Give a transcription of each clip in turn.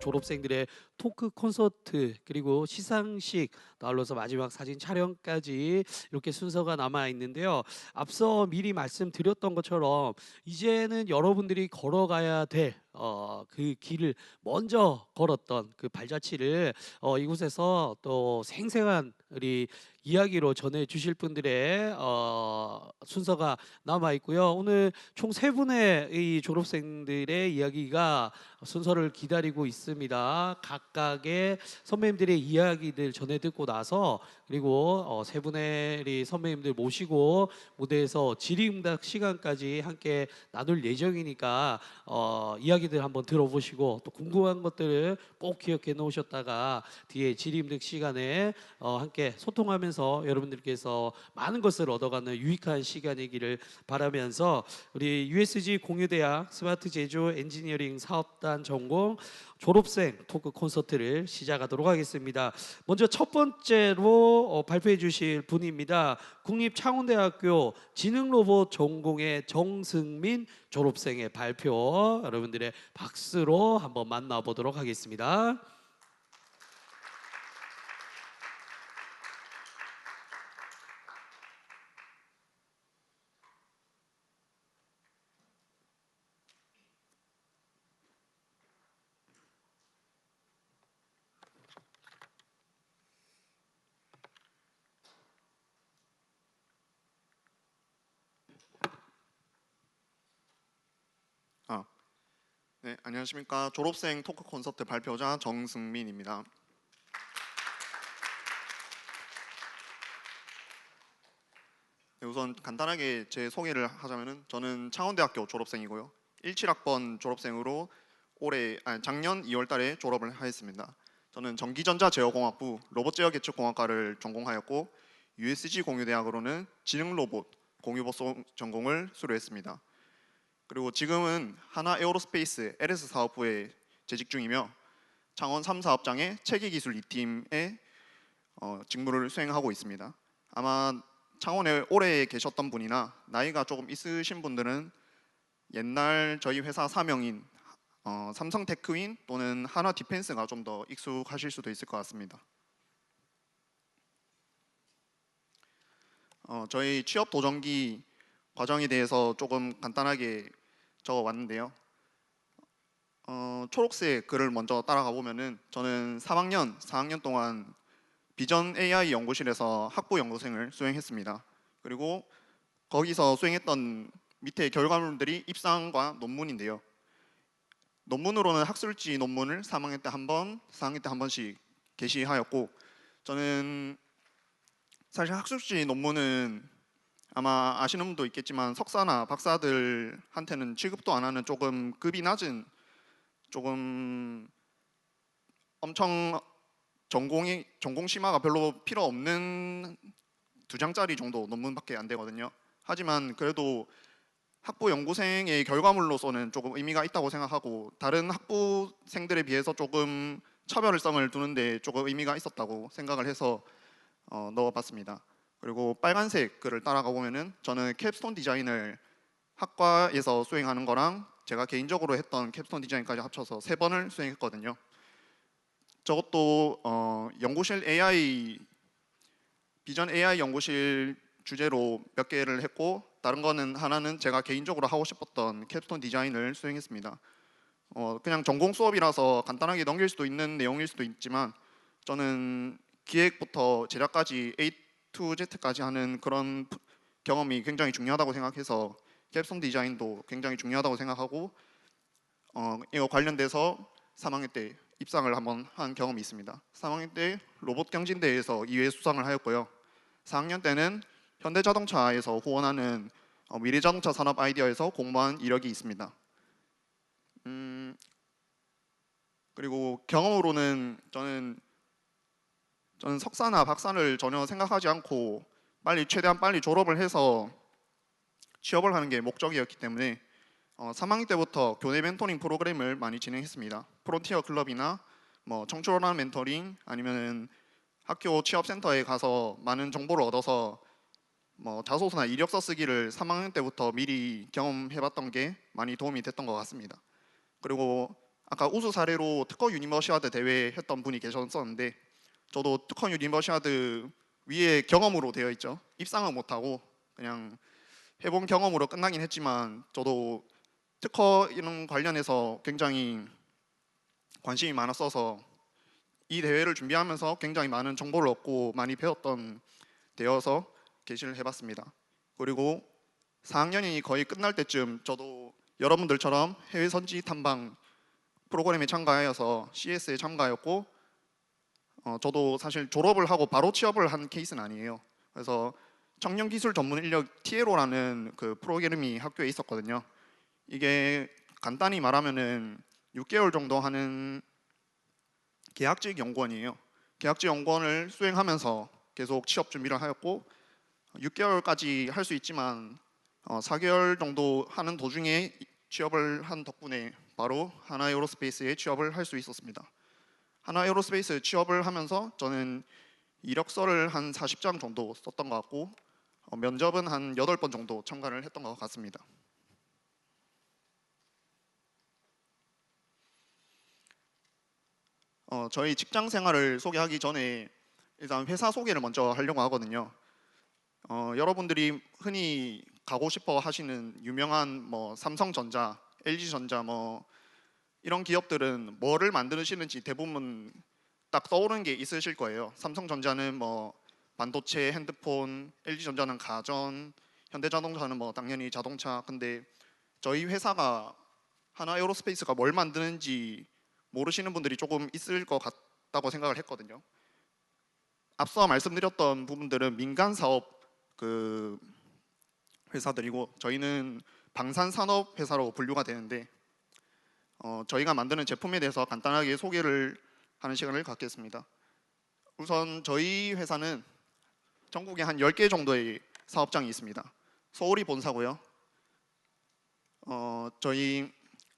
졸업생들의 토크 콘서트 그리고 시상식 나흘러서 마지막 사진 촬영까지 이렇게 순서가 남아 있는데요. 앞서 미리 말씀드렸던 것처럼 이제는 여러분들이 걸어가야 될 그 길을 먼저 걸었던 그 발자취를 이곳에서 또 생생한 우리 이야기로 전해 주실 분들의 순서가 남아 있고요. 오늘 총 세 분의 이 졸업생들의 이야기가 순서를 기다리고 있습니다. 각각의 선배님들의 이야기들 전해 듣고 나서 그리고 세 분의 우리 선배님들 모시고 무대에서 질의응답 시간까지 함께 나눌 예정이니까 이야기들 한번 들어보시고 또 궁금한 것들을 꼭 기억해 놓으셨다가 뒤에 질의응답 시간에 함께 소통하면서 여러분들께서 많은 것을 얻어가는 유익한 시간이기를 바라면서 우리 USG 공유대학 스마트 제조 엔지니어링 사업단 전공 졸업생 토크 콘서트를 시작하도록 하겠습니다. 먼저 첫 번째로 발표해 주실 분입니다. 국립창원대학교 지능로봇 전공의 정승민 졸업생의 발표 여러분들의 박수로 한번 만나보도록 하겠습니다. 네, 안녕하십니까. 졸업생 토크 콘서트 발표자 정승민입니다. 네, 우선 간단하게 제 소개를 하자면은 저는 창원대학교 졸업생이고요. 17학번 졸업생으로 작년 2월달에 졸업을 하였습니다. 저는 전기전자 제어공학부 로봇제어계측공학과를 전공하였고 USG 공유대학으로는 지능로봇 공유보송 전공을 수료했습니다. 그리고 지금은 하나 에어로스페이스 LS 사업부에 재직 중이며 창원 3사업장의 체계기술 2팀의 직무를 수행하고 있습니다. 아마 창원에 오래 계셨던 분이나 나이가 조금 있으신 분들은 옛날 저희 회사 사명인 삼성 테크윈 또는 하나 디펜스가 좀 더 익숙하실 수도 있을 것 같습니다. 저희 취업 도전기 과정에 대해서 조금 간단하게 적어왔는데요. 초록색 글을 먼저 따라가 보면은 저는 3학년, 4학년 동안 비전 AI 연구실에서 학부 연구생을 수행했습니다. 그리고 거기서 수행했던 밑에 결과물들이 입상과 논문인데요. 논문으로는 학술지 논문을 3학년 때 한 번, 4학년 때 한 번씩 게시하였고 저는 사실 학술지 논문은 아마 아시는 분도 있겠지만 석사나 박사들한테는 취급도 안 하는 조금 급이 낮은 조금 엄청 전공 심화가 별로 필요 없는 2장짜리 정도 논문밖에 안 되거든요. 하지만 그래도 학부 연구생의 결과물로서는 조금 의미가 있다고 생각하고 다른 학부생들에 비해서 조금 차별성을 두는데 조금 의미가 있었다고 생각을 해서 넣어봤습니다. 그리고 빨간색 글을 따라가 보면은 저는 캡스톤 디자인을 학과에서 수행하는 거랑 제가 개인적으로 했던 캡스톤 디자인까지 합쳐서 3번을 수행했거든요. 저것도 연구실 AI 비전 AI 연구실 주제로 몇 개를 했고 다른 거는 하나는 제가 개인적으로 하고 싶었던 캡스톤 디자인을 수행했습니다. 그냥 전공 수업이라서 간단하게 넘길 수도 있는 내용일 수도 있지만 저는 기획부터 제작까지 A to Z까지 하는 그런 경험이 굉장히 중요하다고 생각해서 캡스톤 디자인도 굉장히 중요하다고 생각하고 이거 관련돼서 3학년 때 입상을 한번 한 경험이 있습니다. 3학년 때 로봇 경진대회에서 2회 수상을 하였고요. 4학년 때는 현대자동차에서 후원하는 미래자동차 산업 아이디어에서 공모한 이력이 있습니다. 그리고 경험으로는 저는 석사나 박사를 전혀 생각하지 않고 최대한 빨리 졸업을 해서 취업을 하는 게 목적이었기 때문에 3학년 때부터 교내 멘토링 프로그램을 많이 진행했습니다. 프론티어 클럽이나 뭐 청출어란 멘토링 아니면은 학교 취업센터에 가서 많은 정보를 얻어서 뭐 자소서나 이력서 쓰기를 3학년 때부터 미리 경험해봤던 게 많이 도움이 됐던 것 같습니다. 그리고 아까 우수 사례로 특허 유니버시아드 대회 했던 분이 계셨었는데 저도 특허 유니버시아드 위에 경험으로 되어 있죠. 입상은 못하고 그냥 해본 경험으로 끝나긴 했지만 저도 특허 이런 관련해서 굉장히 관심이 많았어서 이 대회를 준비하면서 굉장히 많은 정보를 얻고 많이 배웠던 대여서 게시를 해봤습니다. 그리고 4학년이 거의 끝날 때쯤 저도 여러분들처럼 해외 선지 탐방 프로그램에 참가하여서 CS에 참가하였고 저도 사실 졸업을 하고 바로 취업을 한 케이스는 아니에요. 그래서 청년기술 전문 인력 TLO라는 그 프로그램이 학교에 있었거든요. 이게 간단히 말하면은 6개월 정도 하는 계약직 연구원이에요. 계약직 연구원을 수행하면서 계속 취업 준비를 하였고 6개월까지 할 수 있지만 4개월 정도 하는 도중에 취업을 한 덕분에 바로 하나에어로스페이스에 취업을 할 수 있었습니다. 하나에어로스페이스 취업을 하면서 저는 이력서를 한 40장 정도 썼던 것 같고 면접은 한 8번 정도 참가를 했던 것 같습니다. 저희 직장 생활을 소개하기 전에 일단 회사 소개를 먼저 하려고 하거든요. 여러분들이 흔히 가고 싶어 하시는 유명한 뭐 삼성전자, LG전자 뭐 이런 기업들은 뭐를 만드시는지 대부분 딱 떠오르는 게 있으실 거예요. 삼성전자는 뭐 반도체, 핸드폰, LG전자는 가전, 현대자동차는 뭐 당연히 자동차. 근데 저희 회사가 하나에어로스페이스가 뭘 만드는지 모르시는 분들이 조금 있을 것 같다고 생각을 했거든요. 앞서 말씀드렸던 부분들은 민간 사업 그 회사들이고 저희는 방산산업 회사로 분류가 되는데 저희가 만드는 제품에 대해서 간단하게 소개를 하는 시간을 갖겠습니다. 우선 저희 회사는 전국에 한 10개 정도의 사업장이 있습니다. 서울이 본사고요. 저희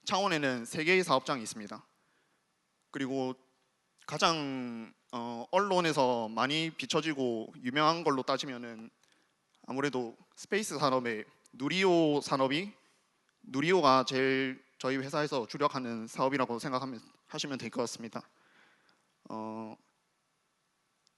창원에는 3개의 사업장이 있습니다. 그리고 가장 언론에서 많이 비춰지고 유명한 걸로 따지면은 아무래도 스페이스 산업의 누리호 산업이 누리호가 제일 저희 회사에서 주력하는 사업이라고 생각하면 하시면 될 것 같습니다.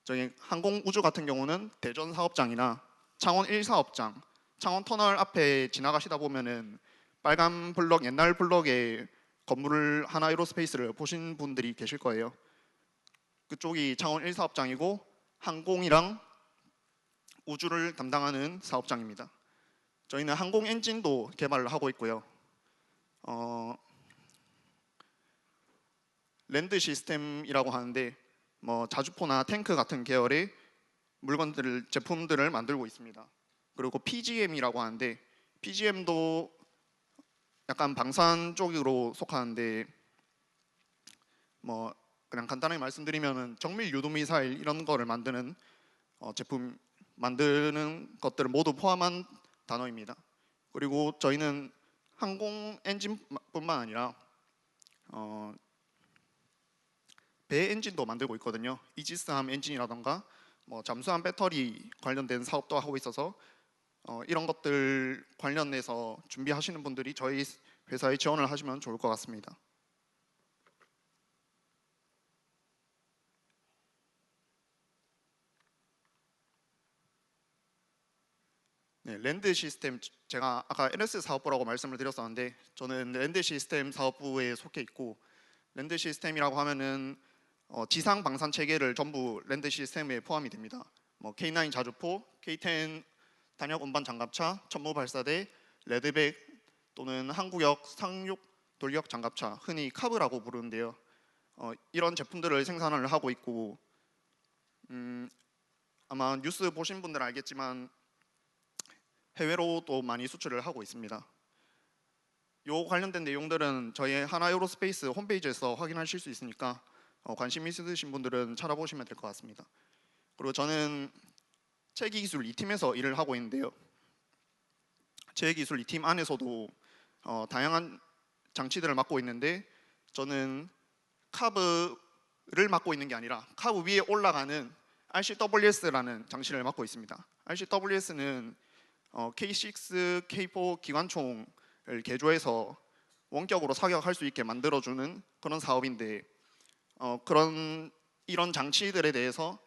저희 항공우주 같은 경우는 대전 사업장이나 창원 1사업장, 창원 터널 앞에 지나가시다 보면은 빨간 블럭 옛날 블럭에 건물을 하나에어로스페이스를 보신 분들이 계실 거예요. 그쪽이 창원 1사업장이고 항공이랑 우주를 담당하는 사업장입니다. 저희는 항공 엔진도 개발을 하고 있고요. 랜드 시스템이라고 하는데 뭐 자주포나 탱크 같은 계열의 물건들을 제품들을 만들고 있습니다. 그리고 PGM이라고 하는데 PGM도 약간 방산 쪽으로 속하는데 뭐 그냥 간단하게 말씀드리면은 정밀 유도 미사일 이런 거를 만드는 제품 만드는 것들을 모두 포함한 단어입니다. 그리고 저희는 항공 엔진뿐만 아니라 배 엔진도 만들고 있거든요. 이지스함 엔진이라던가 뭐 잠수함 배터리 관련된 사업도 하고 있어서 이런 것들 관련해서 준비하시는 분들이 저희 회사에 지원을 하시면 좋을 것 같습니다. 네, 랜드 시스템 제가 아까 LS 사업부라고 말씀을 드렸었는데 저는 랜드 시스템 사업부에 속해 있고 랜드 시스템이라고 하면은 지상 방산 체계를 전부 랜드 시스템에 포함이 됩니다. 뭐 K9 자주포, K10 단역 운반 장갑차, 천무 발사대, 레드백 또는 한국역 상륙 돌격 장갑차, 흔히 카브라고 부르는데요. 이런 제품들을 생산을 하고 있고 아마 뉴스 보신 분들은 알겠지만 해외로도 많이 수출을 하고 있습니다. 요 관련된 내용들은 저희 하나에어로스페이스 홈페이지에서 확인하실 수 있으니까 관심 있으신 분들은 찾아보시면 될 것 같습니다. 그리고 저는 체계기술 2팀에서 일을 하고 있는데요. 체계기술 2팀 안에서도 다양한 장치들을 맡고 있는데 저는 카브를 맡고 있는 게 아니라 카브 위에 올라가는 RCWS라는 장치를 맡고 있습니다. RCWS는 K6, K4 기관총을 개조해서 원격으로 사격할 수 있게 만들어주는 그런 사업인데 그런 이런 장치들에 대해서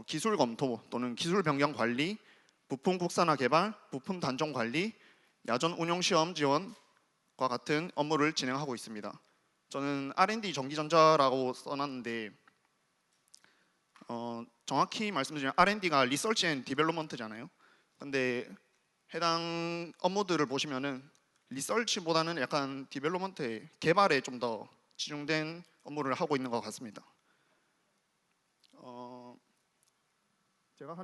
기술 검토 또는 기술 변경 관리, 부품 국산화 개발, 부품 단종 관리, 야전 운용 시험 지원과 같은 업무를 진행하고 있습니다. 저는 R&D 전기전자라고 써놨는데 정확히 말씀드리면 R&D가 리서치 앤 디벨롭먼트잖아요. 근데 해당 업무들을 보시면은 리서치보다는 약간 디벨롭먼트에 개발에 좀 더 치중된 업무를 하고 있는 것 같습니다. 제가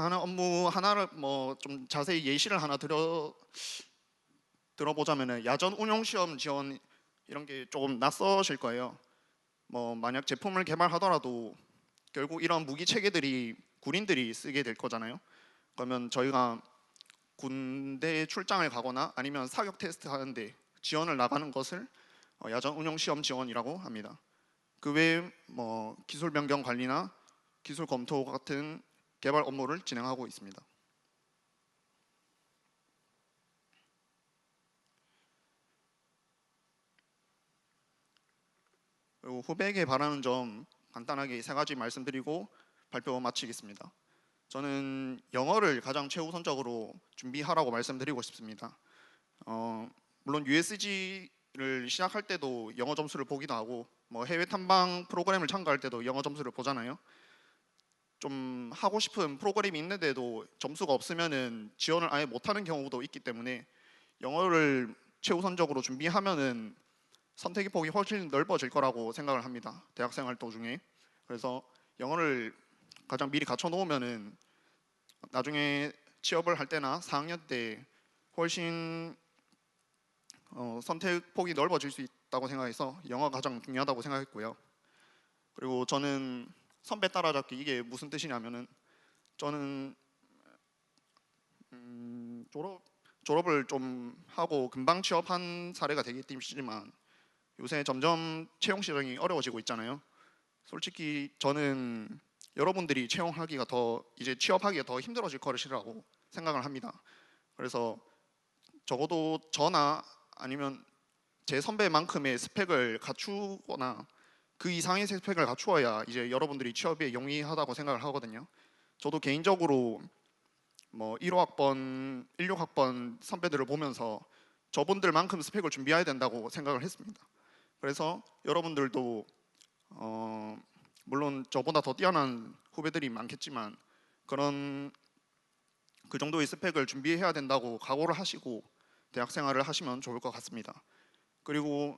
하는 업무 하나를 뭐 좀 자세히 예시를 하나 들어보자면은 야전 운용 시험 지원 이런 게 조금 낯서실 거예요. 뭐 만약 제품을 개발하더라도 결국 이런 무기 체계들이 군인들이 쓰게 될 거잖아요. 그러면 저희가 군대에 출장을 가거나 아니면 사격 테스트 하는데 지원을 나가는 것을 야전 운용 시험 지원이라고 합니다. 그 외에 뭐 기술 변경 관리나 기술 검토 같은 개발 업무를 진행하고 있습니다. 그리고 후배에게 바라는 점 간단하게 세 가지 말씀드리고 발표 마치겠습니다. 저는 영어를 가장 최우선적으로 준비하라고 말씀드리고 싶습니다. 물론 USG를 시작할 때도 영어 점수를 보기도 하고 뭐 해외 탐방 프로그램을 참가할 때도 영어 점수를 보잖아요. 좀 하고 싶은 프로그램이 있는데도 점수가 없으면은 지원을 아예 못하는 경우도 있기 때문에 영어를 최우선적으로 준비하면은 선택의 폭이 훨씬 넓어질 거라고 생각을 합니다. 대학생활 도중에. 그래서 영어를 가장 미리 갖춰 놓으면은 나중에 취업을 할 때나 4학년 때 훨씬 선택 폭이 넓어질 수 있다고 생각해서 영어가 가장 중요하다고 생각했고요. 그리고 저는 선배 따라잡기 이게 무슨 뜻이냐면은 저는 졸업을 좀 하고 금방 취업한 사례가 되기 때문이지만 요새 점점 채용 시장이 어려워지고 있잖아요. 솔직히 저는 여러분들이 채용하기가 더 이제 취업하기가 더 힘들어질 것이라고 생각을 합니다. 그래서 적어도 저나 아니면 제 선배만큼의 스펙을 갖추거나 그 이상의 스펙을 갖추어야 이제 여러분들이 취업에 용이하다고 생각을 하거든요. 저도 개인적으로 뭐 1호학번, 16학번 선배들을 보면서 저분들만큼 스펙을 준비해야 된다고 생각을 했습니다. 그래서 여러분들도 물론 저보다 더 뛰어난 후배들이 많겠지만 그런 그 정도의 스펙을 준비해야 된다고 각오를 하시고 대학 생활을 하시면 좋을 것 같습니다. 그리고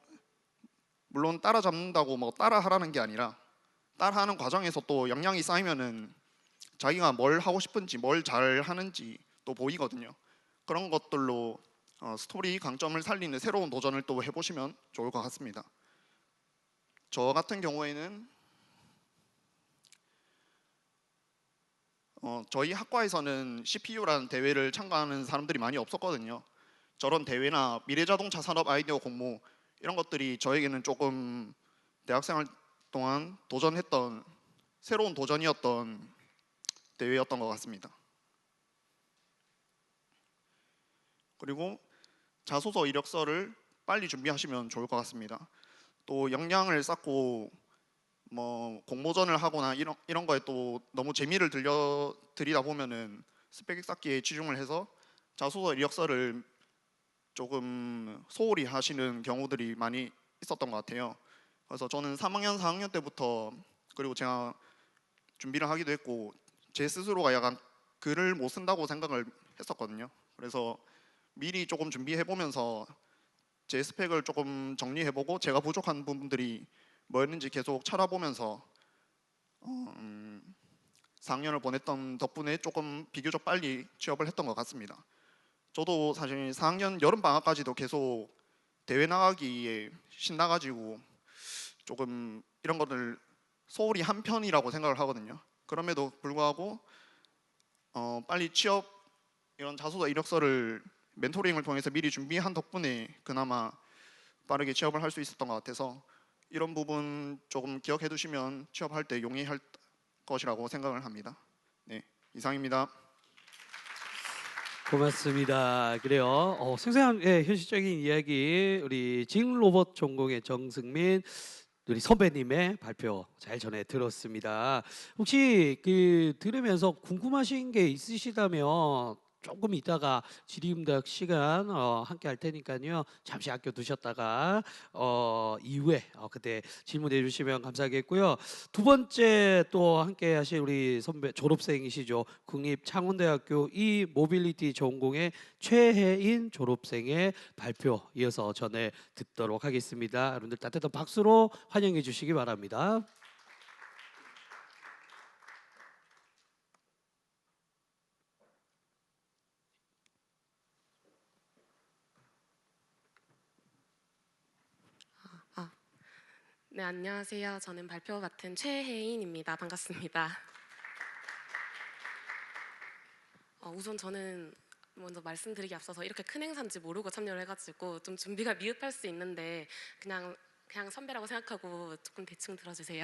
물론 따라잡는다고 뭐 따라하라는 게 아니라 따라하는 과정에서 또 역량이 쌓이면은 자기가 뭘 하고 싶은지 뭘 잘 하는지 또 보이거든요. 그런 것들로 스토리 강점을 살리는 새로운 도전을 또 해보시면 좋을 것 같습니다. 저 같은 경우에는 저희 학과에서는 CPU라는 대회를 참가하는 사람들이 많이 없었거든요. 저런 대회나 미래자동차 산업 아이디어 공모 이런 것들이 저에게는 조금 대학생활 동안 도전했던 새로운 도전이었던 대회였던 것 같습니다. 그리고 자소서 이력서를 빨리 준비하시면 좋을 것 같습니다. 또 역량을 쌓고 뭐 공모전을 하거나 이런 거에 또 너무 재미를 들이다 보면은 스펙 쌓기에 치중을 해서 자소서 이력서를 조금 소홀히 하시는 경우들이 많이 있었던 것 같아요. 그래서 저는 3학년, 4학년 때부터 그리고 제가 준비를 하기도 했고 제 스스로가 약간 글을 못 쓴다고 생각을 했었거든요. 그래서 미리 조금 준비해 보면서 제 스펙을 조금 정리해 보고 제가 부족한 부분들이 뭐였는지 계속 찾아보면서 4학년을 보냈던 덕분에 조금 비교적 빨리 취업을 했던 것 같습니다. 저도 사실 4학년 여름 방학까지도 계속 대회 나가기에 신나가지고 조금 이런 것들 소홀히 한 편이라고 생각을 하거든요. 그럼에도 불구하고 빨리 취업 이런 자소서 이력서를 멘토링을 통해서 미리 준비한 덕분에 그나마 빠르게 취업을 할 수 있었던 것 같아서 이런 부분 조금 기억해 두시면 취업할 때 용이할 것이라고 생각을 합니다. 네, 이상입니다. 고맙습니다. 그래요. 생생한 현실적인 이야기 우리 징 로봇 전공의 정승민 우리 선배님의 발표 잘 전해 들었습니다. 혹시 들으면서 궁금하신 게 있으시다면 조금 이따가 질의응답 시간 함께 할 테니까요. 잠시 아껴 두셨다가 이후에 그때 질문해 주시면 감사하겠고요. 두 번째 또 함께 하실 우리 선배 졸업생이시죠. 국립창원대학교 이 모빌리티 전공의 최혜인 졸업생의 발표 이어서 전해 듣도록 하겠습니다. 여러분들 따뜻한 박수로 환영해 주시기 바랍니다. 아, 네, 안녕하세요. 저는 발표 맡은 최혜인입니다. 반갑습니다. 우선 저는 먼저 말씀드리기 앞서서 이렇게 큰 행사인지 모르고 참여를 해가지고 좀 준비가 미흡할 수 있는데 그냥 선배라고 생각하고 조금 대충 들어주세요.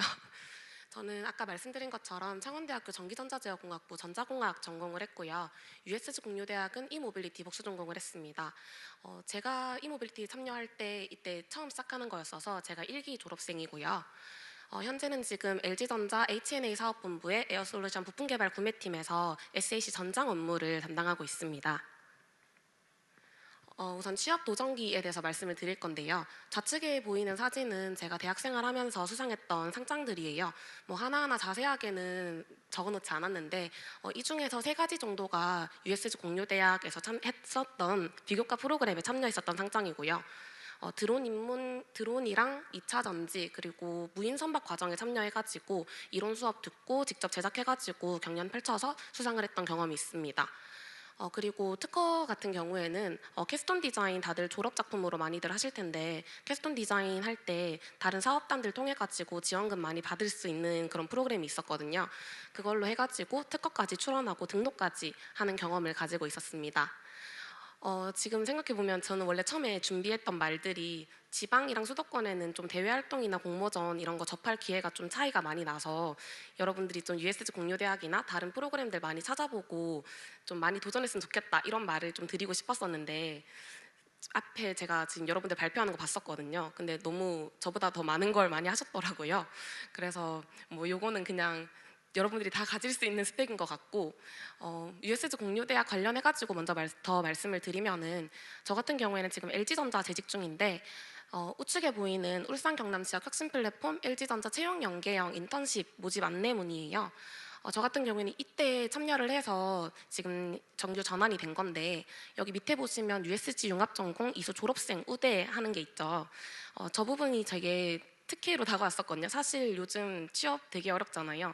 저는 아까 말씀드린 것처럼 창원대학교 전기전자제어공학부 전자공학 전공을 했고요. USG 공유대학은 이모빌리티 복수 전공을 했습니다. 제가 이모빌리티 참여할 때 이때 처음 시작하는 거였어서 제가 1기 졸업생이고요. 현재는 지금 LG전자 H&A 사업본부의 에어솔루션 부품개발 구매팀에서 SAC 전장 업무를 담당하고 있습니다. 우선 취업 도전기에 대해서 말씀을 드릴 건데요. 좌측에 보이는 사진은 제가 대학생활 하면서 수상했던 상장들이에요. 뭐 하나하나 자세하게는 적어놓지 않았는데 이 중에서 3가지 정도가 USG 공유대학에서 했었던 비교과 프로그램에 참여했었던 상장이고요. 드론이랑 2차 전지 그리고 무인 선박 과정에 참여해가지고 이론 수업 듣고 직접 제작해가지고 경연 펼쳐서 수상을 했던 경험이 있습니다. 그리고 특허 같은 경우에는 캐스톤 디자인 다들 졸업 작품으로 많이들 하실 텐데 캐스톤 디자인 할 때 다른 사업단들 통해 가지고 지원금 많이 받을 수 있는 그런 프로그램이 있었거든요. 그걸로 해가지고 특허까지 출원하고 등록까지 하는 경험을 가지고 있었습니다. 지금 생각해보면 저는 원래 처음에 준비했던 말들이 지방이랑 수도권에는 좀 대외 활동이나 공모전 이런 거 접할 기회가 좀 차이가 많이 나서 여러분들이 좀 USG 공유대학이나 다른 프로그램들 많이 찾아보고 좀 많이 도전했으면 좋겠다 이런 말을 좀 드리고 싶었었는데 앞에 제가 지금 여러분들 발표하는 거 봤었거든요. 근데 너무 저보다 더 많은 걸 많이 하셨더라고요. 그래서 뭐 요거는 그냥 여러분들이 다 가질 수 있는 스펙인 것 같고 USG 공유대학 관련해가지고 먼저 더 말씀을 드리면은 저 같은 경우에는 지금 LG전자 재직 중인데 우측에 보이는 울산 경남 지역 혁신 플랫폼 LG전자 채용 연계형 인턴십 모집 안내문이에요. 저 같은 경우에는 이때 참여를 해서 지금 정규 전환이 된 건데 여기 밑에 보시면 USG 융합전공 이수 졸업생 우대 하는 게 있죠. 저 부분이 되게 특혜로 다가왔었거든요. 사실 요즘 취업 되게 어렵잖아요.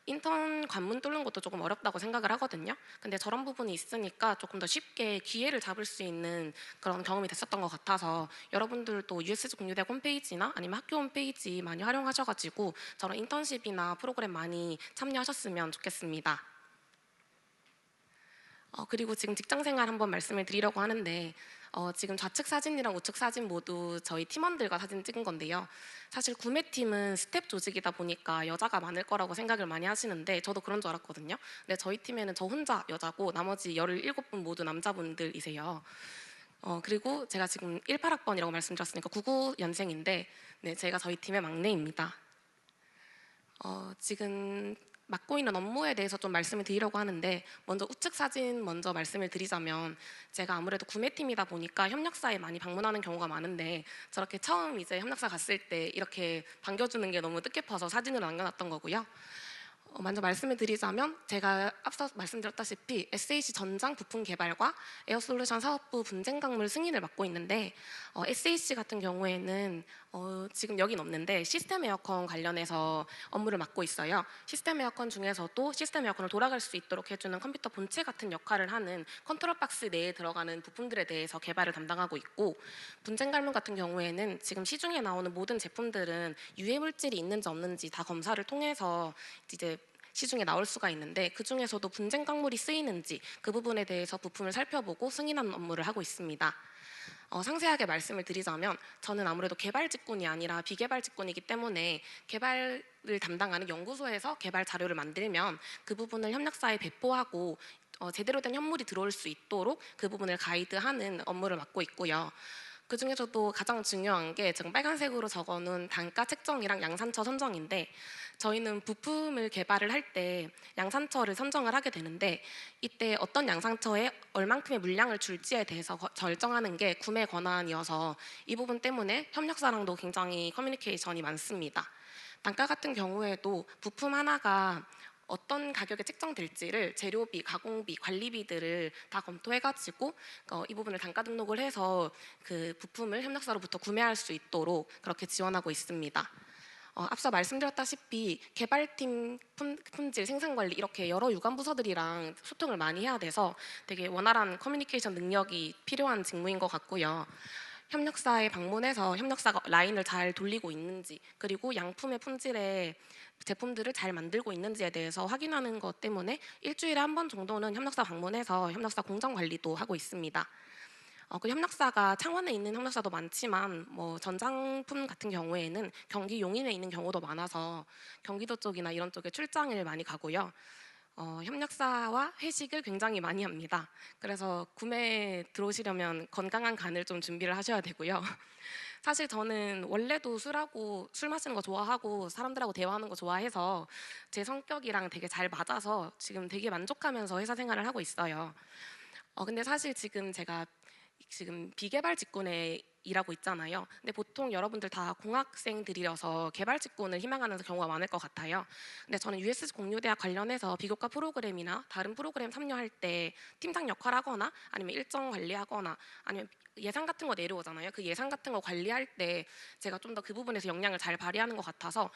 인턴 관문 뚫는 것도 조금 어렵다고 생각을 하거든요. 근데 저런 부분이 있으니까 조금 더 쉽게 기회를 잡을 수 있는 그런 경험이 됐었던 것 같아서 여러분들도 USG 공유대 홈페이지나 아니면 학교 홈페이지 많이 활용하셔가지고 저런 인턴십이나 프로그램 많이 참여하셨으면 좋겠습니다. 그리고 지금 직장생활 한번 말씀을 드리려고 하는데 지금 좌측 사진이랑 우측 사진 모두 저희 팀원들과 사진 찍은 건데요. 사실 구매팀은 스텝 조직이다 보니까 여자가 많을 거라고 생각을 많이 하시는데 저도 그런 줄 알았거든요. 근데 저희 팀에는 저 혼자 여자고 나머지 17분 모두 남자분들이세요. 그리고 제가 지금 18학번이라고 말씀드렸으니까 99년생인데 네, 제가 저희 팀의 막내입니다. 지금 맡고 있는 업무에 대해서 좀 말씀을 드리려고 하는데 먼저 우측 사진 먼저 말씀을 드리자면 제가 아무래도 구매팀이다 보니까 협력사에 많이 방문하는 경우가 많은데 저렇게 처음 이제 협력사 갔을 때 이렇게 반겨주는 게 너무 뜻깊어서 사진을 남겨놨던 거고요. 먼저 말씀을 드리자면 제가 앞서 말씀드렸다시피 SAC 전장 부품 개발과 에어솔루션 사업부 분쟁 강물 승인을 맡고 있는데 SAC 같은 경우에는 지금 여긴 없는데 시스템 에어컨 관련해서 업무를 맡고 있어요. 시스템 에어컨 중에서도 시스템 에어컨을 돌아갈 수 있도록 해주는 컴퓨터 본체 같은 역할을 하는 컨트롤 박스 내에 들어가는 부품들에 대해서 개발을 담당하고 있고 분쟁 강물 같은 경우에는 지금 시중에 나오는 모든 제품들은 유해 물질이 있는지 없는지 다 검사를 통해서 이제 시중에 나올 수가 있는데 그 중에서도 분쟁 강물이 쓰이는지 그 부분에 대해서 부품을 살펴보고 승인하는 업무를 하고 있습니다. 상세하게 말씀을 드리자면 저는 아무래도 개발 직군이 아니라 비개발 직군이기 때문에 개발을 담당하는 연구소에서 개발 자료를 만들면 그 부분을 협력사에 배포하고 제대로 된 현물이 들어올 수 있도록 그 부분을 가이드하는 업무를 맡고 있고요. 그 중에서도 가장 중요한 게 지금 빨간색으로 적어놓은 단가 책정이랑 양산처 선정인데, 저희는 부품을 개발을 할 때 양산처를 선정을 하게 되는데, 이때 어떤 양산처에 얼만큼의 물량을 줄지에 대해서 결정하는 게 구매 권한이어서 이 부분 때문에 협력사랑도 굉장히 커뮤니케이션이 많습니다. 단가 같은 경우에도 부품 하나가 어떤 가격에 책정될지를 재료비, 가공비, 관리비들을 다 검토해가지고 이 부분을 단가 등록을 해서 그 부품을 협력사로부터 구매할 수 있도록 그렇게 지원하고 있습니다. 앞서 말씀드렸다시피 개발팀, 품질, 생산관리 이렇게 여러 유관 부서들이랑 소통을 많이 해야 돼서 되게 원활한 커뮤니케이션 능력이 필요한 직무인 것 같고요. 협력사에 방문해서 협력사가 라인을 잘 돌리고 있는지, 그리고 양품의 품질의 제품들을 잘 만들고 있는지에 대해서 확인하는 것 때문에 일주일에 한 번 정도는 협력사 방문해서 협력사 공정 관리도 하고 있습니다. 그 협력사가 창원에 있는 협력사도 많지만 전장품 같은 경우에는 경기 용인에 있는 경우도 많아서 경기도 쪽이나 이런 쪽에 출장을 많이 가고요. 협력사와 회식을 굉장히 많이 합니다. 그래서 구매 들어오시려면 건강한 간을 좀 준비를 하셔야 되고요. 사실 저는 원래도 술 마시는 거 좋아하고 사람들하고 대화하는 거 좋아해서 제 성격이랑 되게 잘 맞아서 지금 되게 만족하면서 회사 생활을 하고 있어요. 근데 사실 제가 지금 비개발 직군에 일하고 있잖아요. 근데 보통 여러분들 다 공학생들이라서 개발 직군을 희망하는 경우가 많을 것 같아요. 근데 저는 USC 공유대학 관련해서 비교과 프로그램이나 다른 프로그램 참여할 때 팀장 역할하거나 아니면 일정 관리하거나 아니면 예산 같은 거 내려오잖아요. 그 예산 같은 거 관리할 때 제가 좀 더 그 부분에서 역량을 잘 발휘하는 것 같아서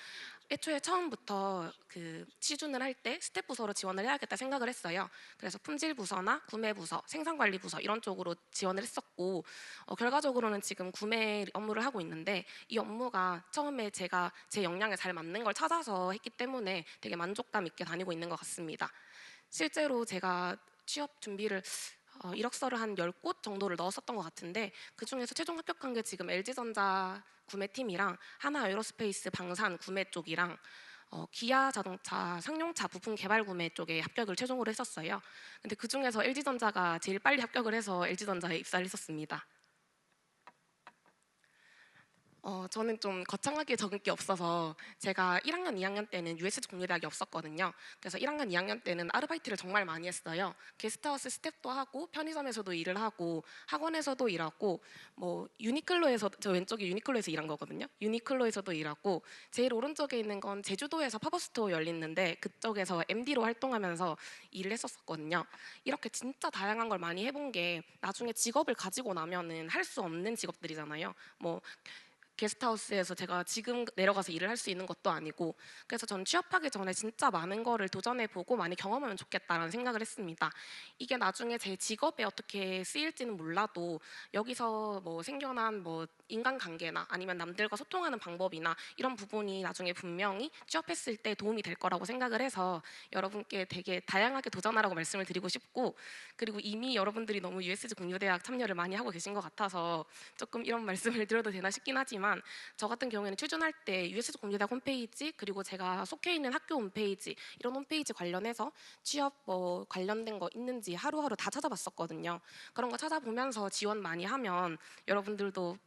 애초에 처음부터 그 취준을 할 때 스텝 부서로 지원을 해야겠다 생각을 했어요. 그래서 품질 부서나 구매 부서, 생산관리 부서 이런 쪽으로 지원을 했었고, 결과적으로는 지금 구매 업무를 하고 있는데 이 업무가 처음에 제가 제 역량에 잘 맞는 걸 찾아서 했기 때문에 되게 만족감 있게 다니고 있는 것 같습니다. 실제로 제가 취업 준비를 이력서를 한 10곳 정도를 넣었었던 것 같은데 그중에서 최종 합격한 게 지금 LG전자 구매팀이랑 하나 에어로스페이스 방산 구매 쪽이랑 기아 자동차 상용차 부품 개발 구매 쪽에 합격을 최종으로 했었어요. 근데 그중에서 LG전자가 제일 빨리 합격을 해서 LG전자에 입사를 했었습니다. 저는 좀 거창하게 적을 게 없어서 제가 1학년, 2학년 때는 USG 공유대학이 없었거든요. 그래서 1학년, 2학년 때는 아르바이트를 정말 많이 했어요. 게스트하우스 스텝도 하고 편의점에서도 일을 하고 학원에서도 일하고 유니클로에서 저 왼쪽이 유니클로에서 일한 거거든요. 유니클로에서도 일하고 제일 오른쪽에 있는 건 제주도에서 팝업스토어 열리는데 그쪽에서 MD로 활동하면서 일을 했었거든요. 이렇게 진짜 다양한 걸 많이 해본 게 나중에 직업을 가지고 나면은 할 수 없는 직업들이잖아요. 게스트하우스에서 제가 지금 내려가서 일을 할 수 있는 것도 아니고, 그래서 저는 취업하기 전에 진짜 많은 거를 도전해보고 많이 경험하면 좋겠다라는 생각을 했습니다. 이게 나중에 제 직업에 어떻게 쓰일지는 몰라도 여기서 생겨난 인간관계나 아니면 남들과 소통하는 방법이나 이런 부분이 나중에 분명히 취업했을 때 도움이 될 거라고 생각을 해서 여러분께 되게 다양하게 도전하라고 말씀을 드리고 싶고, 그리고 이미 여러분들이 너무 USG 공유대학 참여를 많이 하고 계신 것 같아서 조금 이런 말씀을 드려도 되나 싶긴 하지만, 저 같은 경우에는 취준할 때 USG 공유대학 홈페이지 그리고 제가 속해 있는 학교 홈페이지 이런 홈페이지 관련해서 취업 관련된 거 있는지 하루하루 다 찾아봤었거든요. 그런 거 찾아보면서 지원 많이 하면 여러분들도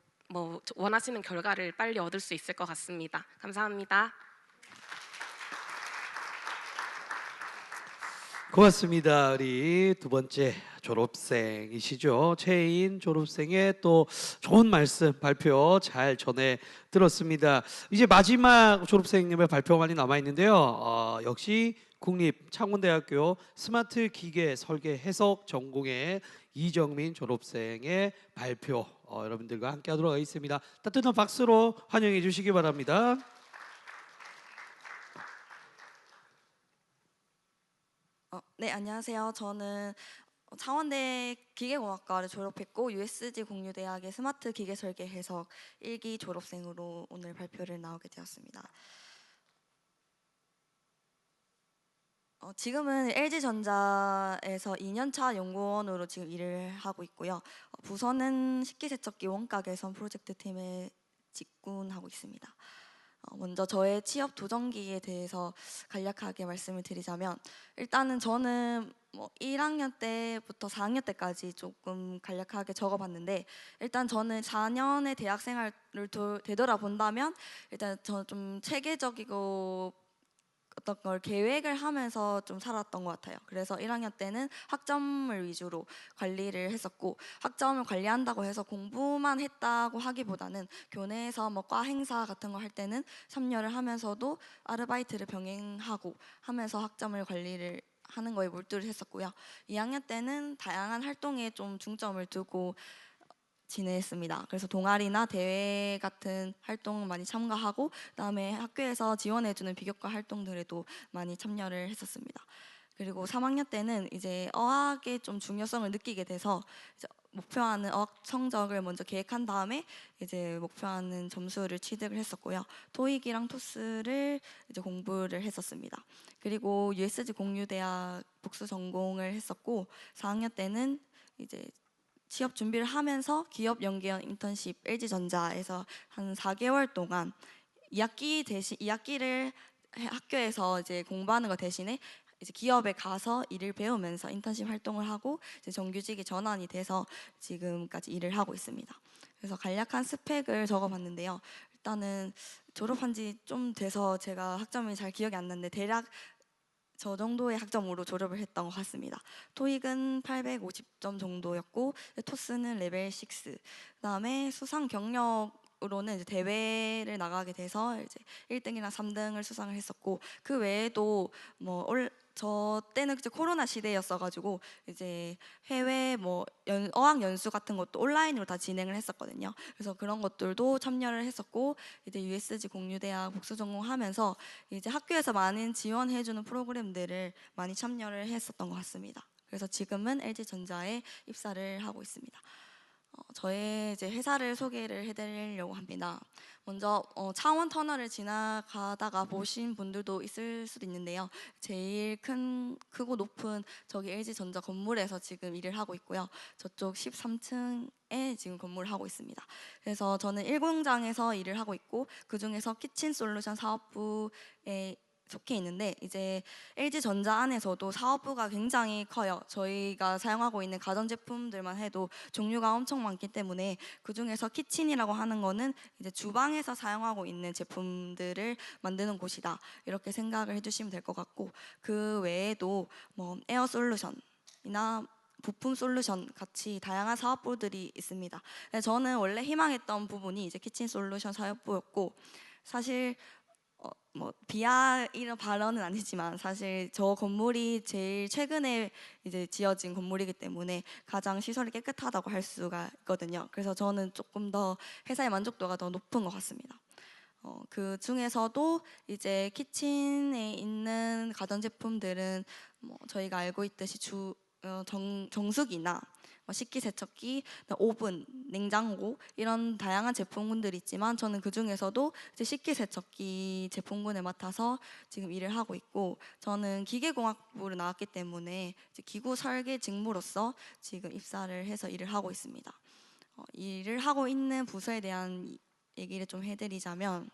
원하시는 결과를 빨리 얻을 수 있을 것 같습니다. 감사합니다. 고맙습니다. 우리 두 번째 졸업생이시죠. 최인 졸업생의 또 좋은 말씀 발표 잘 전해 들었습니다. 이제 마지막 졸업생님의 발표가 많이 남아 있는데요. 역시 국립 창원대학교 스마트 기계 설계 해석 전공의 이정민 졸업생의 발표 여러분들과 함께 하도록 하겠습니다. 따뜻한 박수로 환영해 주시기 바랍니다. 네, 안녕하세요. 저는 창원대 기계공학과를 졸업했고 USG 공유대학의 스마트 기계 설계 해석 1기 졸업생으로 오늘 발표를 나오게 되었습니다. 지금은 LG전자에서 2년차 연구원으로 지금 일을 하고 있고요. 부서는 식기세척기 원가 개선 프로젝트 팀에 직군하고 있습니다. 먼저 저의 취업 도전기에 대해서 간략하게 말씀을 드리자면 일단은 저는 뭐 1학년 때부터 4학년 때까지 조금 간략하게 적어봤는데 일단 저는 4년의 대학 생활을 되돌아본다면 일단 저는 좀 체계적이고 어떤 걸 계획을 하면서 좀 살았던 것 같아요. 그래서 1학년 때는 학점을 위주로 관리를 했었고 학점을 관리한다고 해서 공부만 했다고 하기보다는 교내에서 뭐 과 행사 같은 거 할 때는 참여를 하면서도 아르바이트를 병행하고 하면서 학점을 관리를 하는 거에 몰두를 했었고요. 2학년 때는 다양한 활동에 좀 중점을 두고 지냈습니다. 그래서 동아리나 대회 같은 활동 많이 참가하고 그다음에 학교에서 지원해주는 비교과 활동들에도 많이 참여를 했었습니다. 그리고 3학년 때는 이제 어학의 좀 중요성을 느끼게 돼서 이제 목표하는 어학 성적을 먼저 계획한 다음에 이제 목표하는 점수를 취득을 했었고요. 토익이랑 토스를 이제 공부를 했었습니다. 그리고 USG 공유대학 복수 전공을 했었고 4학년 때는 이제 취업 준비를 하면서 기업 연계형 인턴십 LG전자에서 한 4개월 동안 2학기를 학교에서 이제 공부하는 거 대신에 이제 기업에 가서 일을 배우면서 인턴십 활동을 하고 이제 정규직이 전환이 돼서 지금까지 일을 하고 있습니다. 그래서 간략한 스펙을 적어봤는데요. 일단은 졸업한 지 좀 돼서 제가 학점이 잘 기억이 안 나는데 대략 저 정도의 학점으로 졸업을 했던 것 같습니다. 토익은 850점 정도였고 토스는 레벨 6. 그다음에 수상 경력으로는 이제 대회를 나가게 돼서 이제 1등이랑 3등을 수상을 했었고 그 외에도 저 때는 이제 코로나 시대였어가지고 이제 해외 어학 연수 같은 것도 온라인으로 다 진행을 했었거든요. 그래서 그런 것들도 참여를 했었고 이제 USG 공유대학 복수 전공하면서 이제 학교에서 많은 지원해주는 프로그램들을 많이 참여를 했었던 것 같습니다. 그래서 지금은 LG전자에 입사를 하고 있습니다. 저의 이제 회사를 소개를 해드리려고 합니다. 먼저 창원 터널을 지나가다가 보신 분들도 있을 수도 있는데요. 제일 크고 높은 저기 LG전자 건물에서 지금 일을 하고 있고요. 저쪽 13층에 지금 건물을 하고 있습니다. 그래서 저는 1공장에서 일을 하고 있고 그 중에서 키친 솔루션 사업부에 속해 있는데 이제 LG전자 안에서도 사업부가 굉장히 커요. 저희가 사용하고 있는 가전제품들만 해도 종류가 엄청 많기 때문에 그 중에서 키친이라고 하는 거는 이제 주방에서 사용하고 있는 제품들을 만드는 곳이다. 이렇게 생각을 해주시면 될 것 같고 그 외에도 뭐 에어 솔루션이나 부품 솔루션 같이 다양한 사업부들이 있습니다. 저는 원래 희망했던 부분이 이제 키친 솔루션 사업부였고 사실 비하 이런 발언은 아니지만 사실 저 건물이 제일 최근에 이제 지어진 건물이기 때문에 가장 시설이 깨끗하다고 할 수가 있거든요. 그래서 저는 조금 더 회사의 만족도가 더 높은 것 같습니다. 그 중에서도 이제 키친에 있는 가전제품들은 저희가 알고 있듯이 정수기나 식기세척기, 오븐, 냉장고 이런 다양한 제품군들이 있지만 저는 그 중에서도 이제 식기세척기 제품군을 맡아서 지금 일을 하고 있고 저는 기계공학부를 나왔기 때문에 이제 기구 설계 직무로서 지금 입사를 해서 일을 하고 있습니다. 일을 하고 있는 부서에 대한 얘기를 좀 해드리자면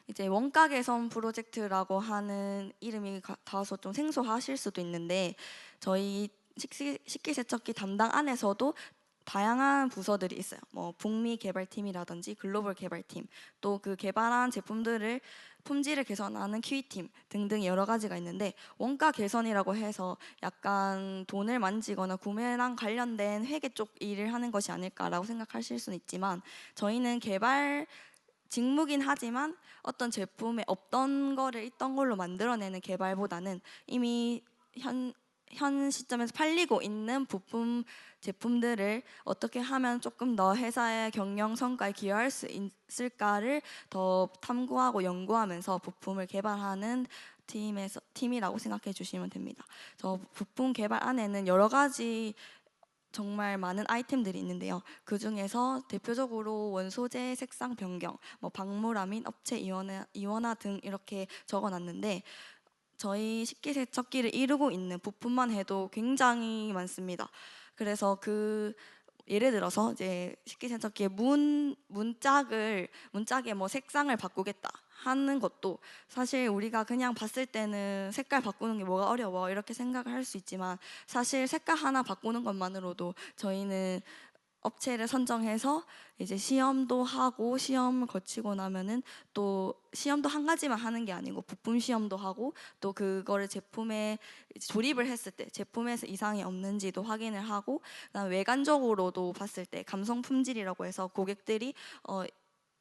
이제 원가 개선 프로젝트라고 하는 이름이 다소 좀 생소하실 수도 있는데 저희 식기세척기 담당 안에서도 다양한 부서들이 있어요. 북미 개발팀이라든지 글로벌 개발팀, 또 그 개발한 제품들을 품질을 개선하는 QE팀 등등 여러 가지가 있는데 원가 개선이라고 해서 약간 돈을 만지거나 구매랑 관련된 회계 쪽 일을 하는 것이 아닐까라고 생각하실 수는 있지만 저희는 개발 직무긴 하지만 어떤 제품에 없던 거를 있던 걸로 만들어내는 개발보다는 이미 현 시점에서 팔리고 있는 부품 제품들을 어떻게 하면 조금 더 회사의 경영 성과에 기여할 수 있을까를 더 탐구하고 연구하면서 부품을 개발하는 팀이라고 생각해 주시면 됩니다. 저 부품 개발 안에는 여러 가지 정말 많은 아이템들이 있는데요. 그 중에서 대표적으로 원소재 색상 변경, 방물암인 업체 이원화 등 이렇게 적어놨는데 저희 식기세척기를 이루고 있는 부품만 해도 굉장히 많습니다. 그래서 그 예를 들어서 이제 식기세척기의 문짝에 뭐 색상을 바꾸겠다 하는 것도 사실 우리가 그냥 봤을 때는 색깔 바꾸는 게 뭐가 어려워 이렇게 생각을 할 수 있지만 사실 색깔 하나 바꾸는 것만으로도 저희는 업체를 선정해서 이제 시험도 하고 시험을 거치고 나면은 또 시험도 한 가지만 하는 게 아니고 부품 시험도 하고 또 그거를 제품에 이제 조립을 했을 때 제품에서 이상이 없는지도 확인을 하고 그다음 외관적으로도 봤을 때 감성 품질이라고 해서 고객들이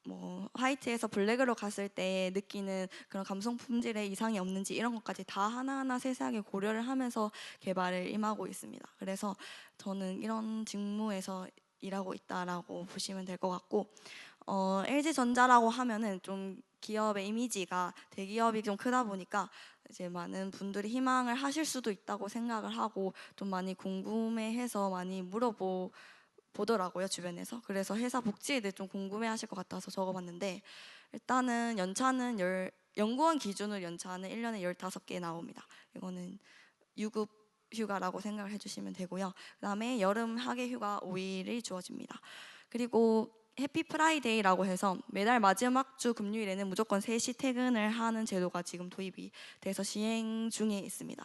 뭐 화이트에서 블랙으로 갔을 때 느끼는 그런 감성 품질에 이상이 없는지 이런 것까지 다 하나하나 세세하게 고려를 하면서 개발을 임하고 있습니다. 그래서 저는 이런 직무에서 일하고 있다라고 보시면 될 것 같고 LG전자라고 하면은 좀 기업의 이미지가 대기업이 좀 크다 보니까 이제 많은 분들이 희망을 하실 수도 있다고 생각을 하고 좀 많이 궁금해해서 많이 보더라고요 주변에서. 그래서 회사 복지에 대해 좀 궁금해하실 것 같아서 적어봤는데 일단은 연구원 기준으로 연차는 1년에 15개 나옵니다. 이거는 유급 휴가라고 생각을 해주시면 되고요. 그다음에 여름 학예 휴가 5일이 주어집니다. 그리고 해피 프라이데이라고 해서 매달 마지막 주 금요일에는 무조건 3시 퇴근을 하는 제도가 지금 도입이 돼서 시행 중에 있습니다.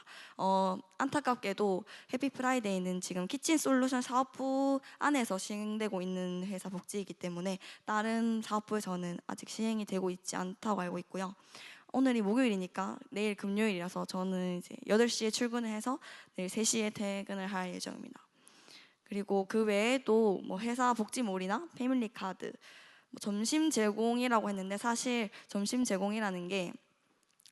안타깝게도 해피 프라이데이는 지금 키친 솔루션 사업부 안에서 시행되고 있는 회사 복지이기 때문에 다른 사업부에서는 아직 시행이 되고 있지 않다고 알고 있고요. 오늘이 목요일이니까 내일 금요일이라서 저는 이제 8시에 출근을 해서 내일 3시에 퇴근을 할 예정입니다. 그리고 그 외에도 뭐 회사 복지몰이나 패밀리 카드, 뭐 점심 제공이라고 했는데 사실 점심 제공이라는 게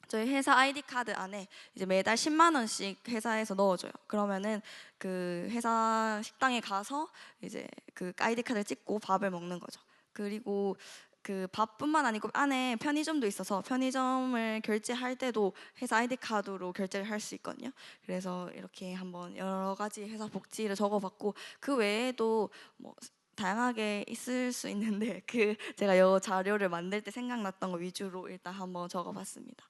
저희 회사 아이디 카드 안에 이제 매달 10만 원씩 회사에서 넣어줘요. 그러면은 그 회사 식당에 가서 이제 그 아이디 카드를 찍고 밥을 먹는 거죠. 그리고 그 밥뿐만 아니고 안에 편의점도 있어서 편의점을 결제할 때도 회사 아이디 카드로 결제를 할 수 있거든요. 그래서 이렇게 한번 여러 가지 회사 복지를 적어봤고 그 외에도 뭐 다양하게 있을 수 있는데 그 제가 이 자료를 만들 때 생각났던 거 위주로 일단 한번 적어봤습니다.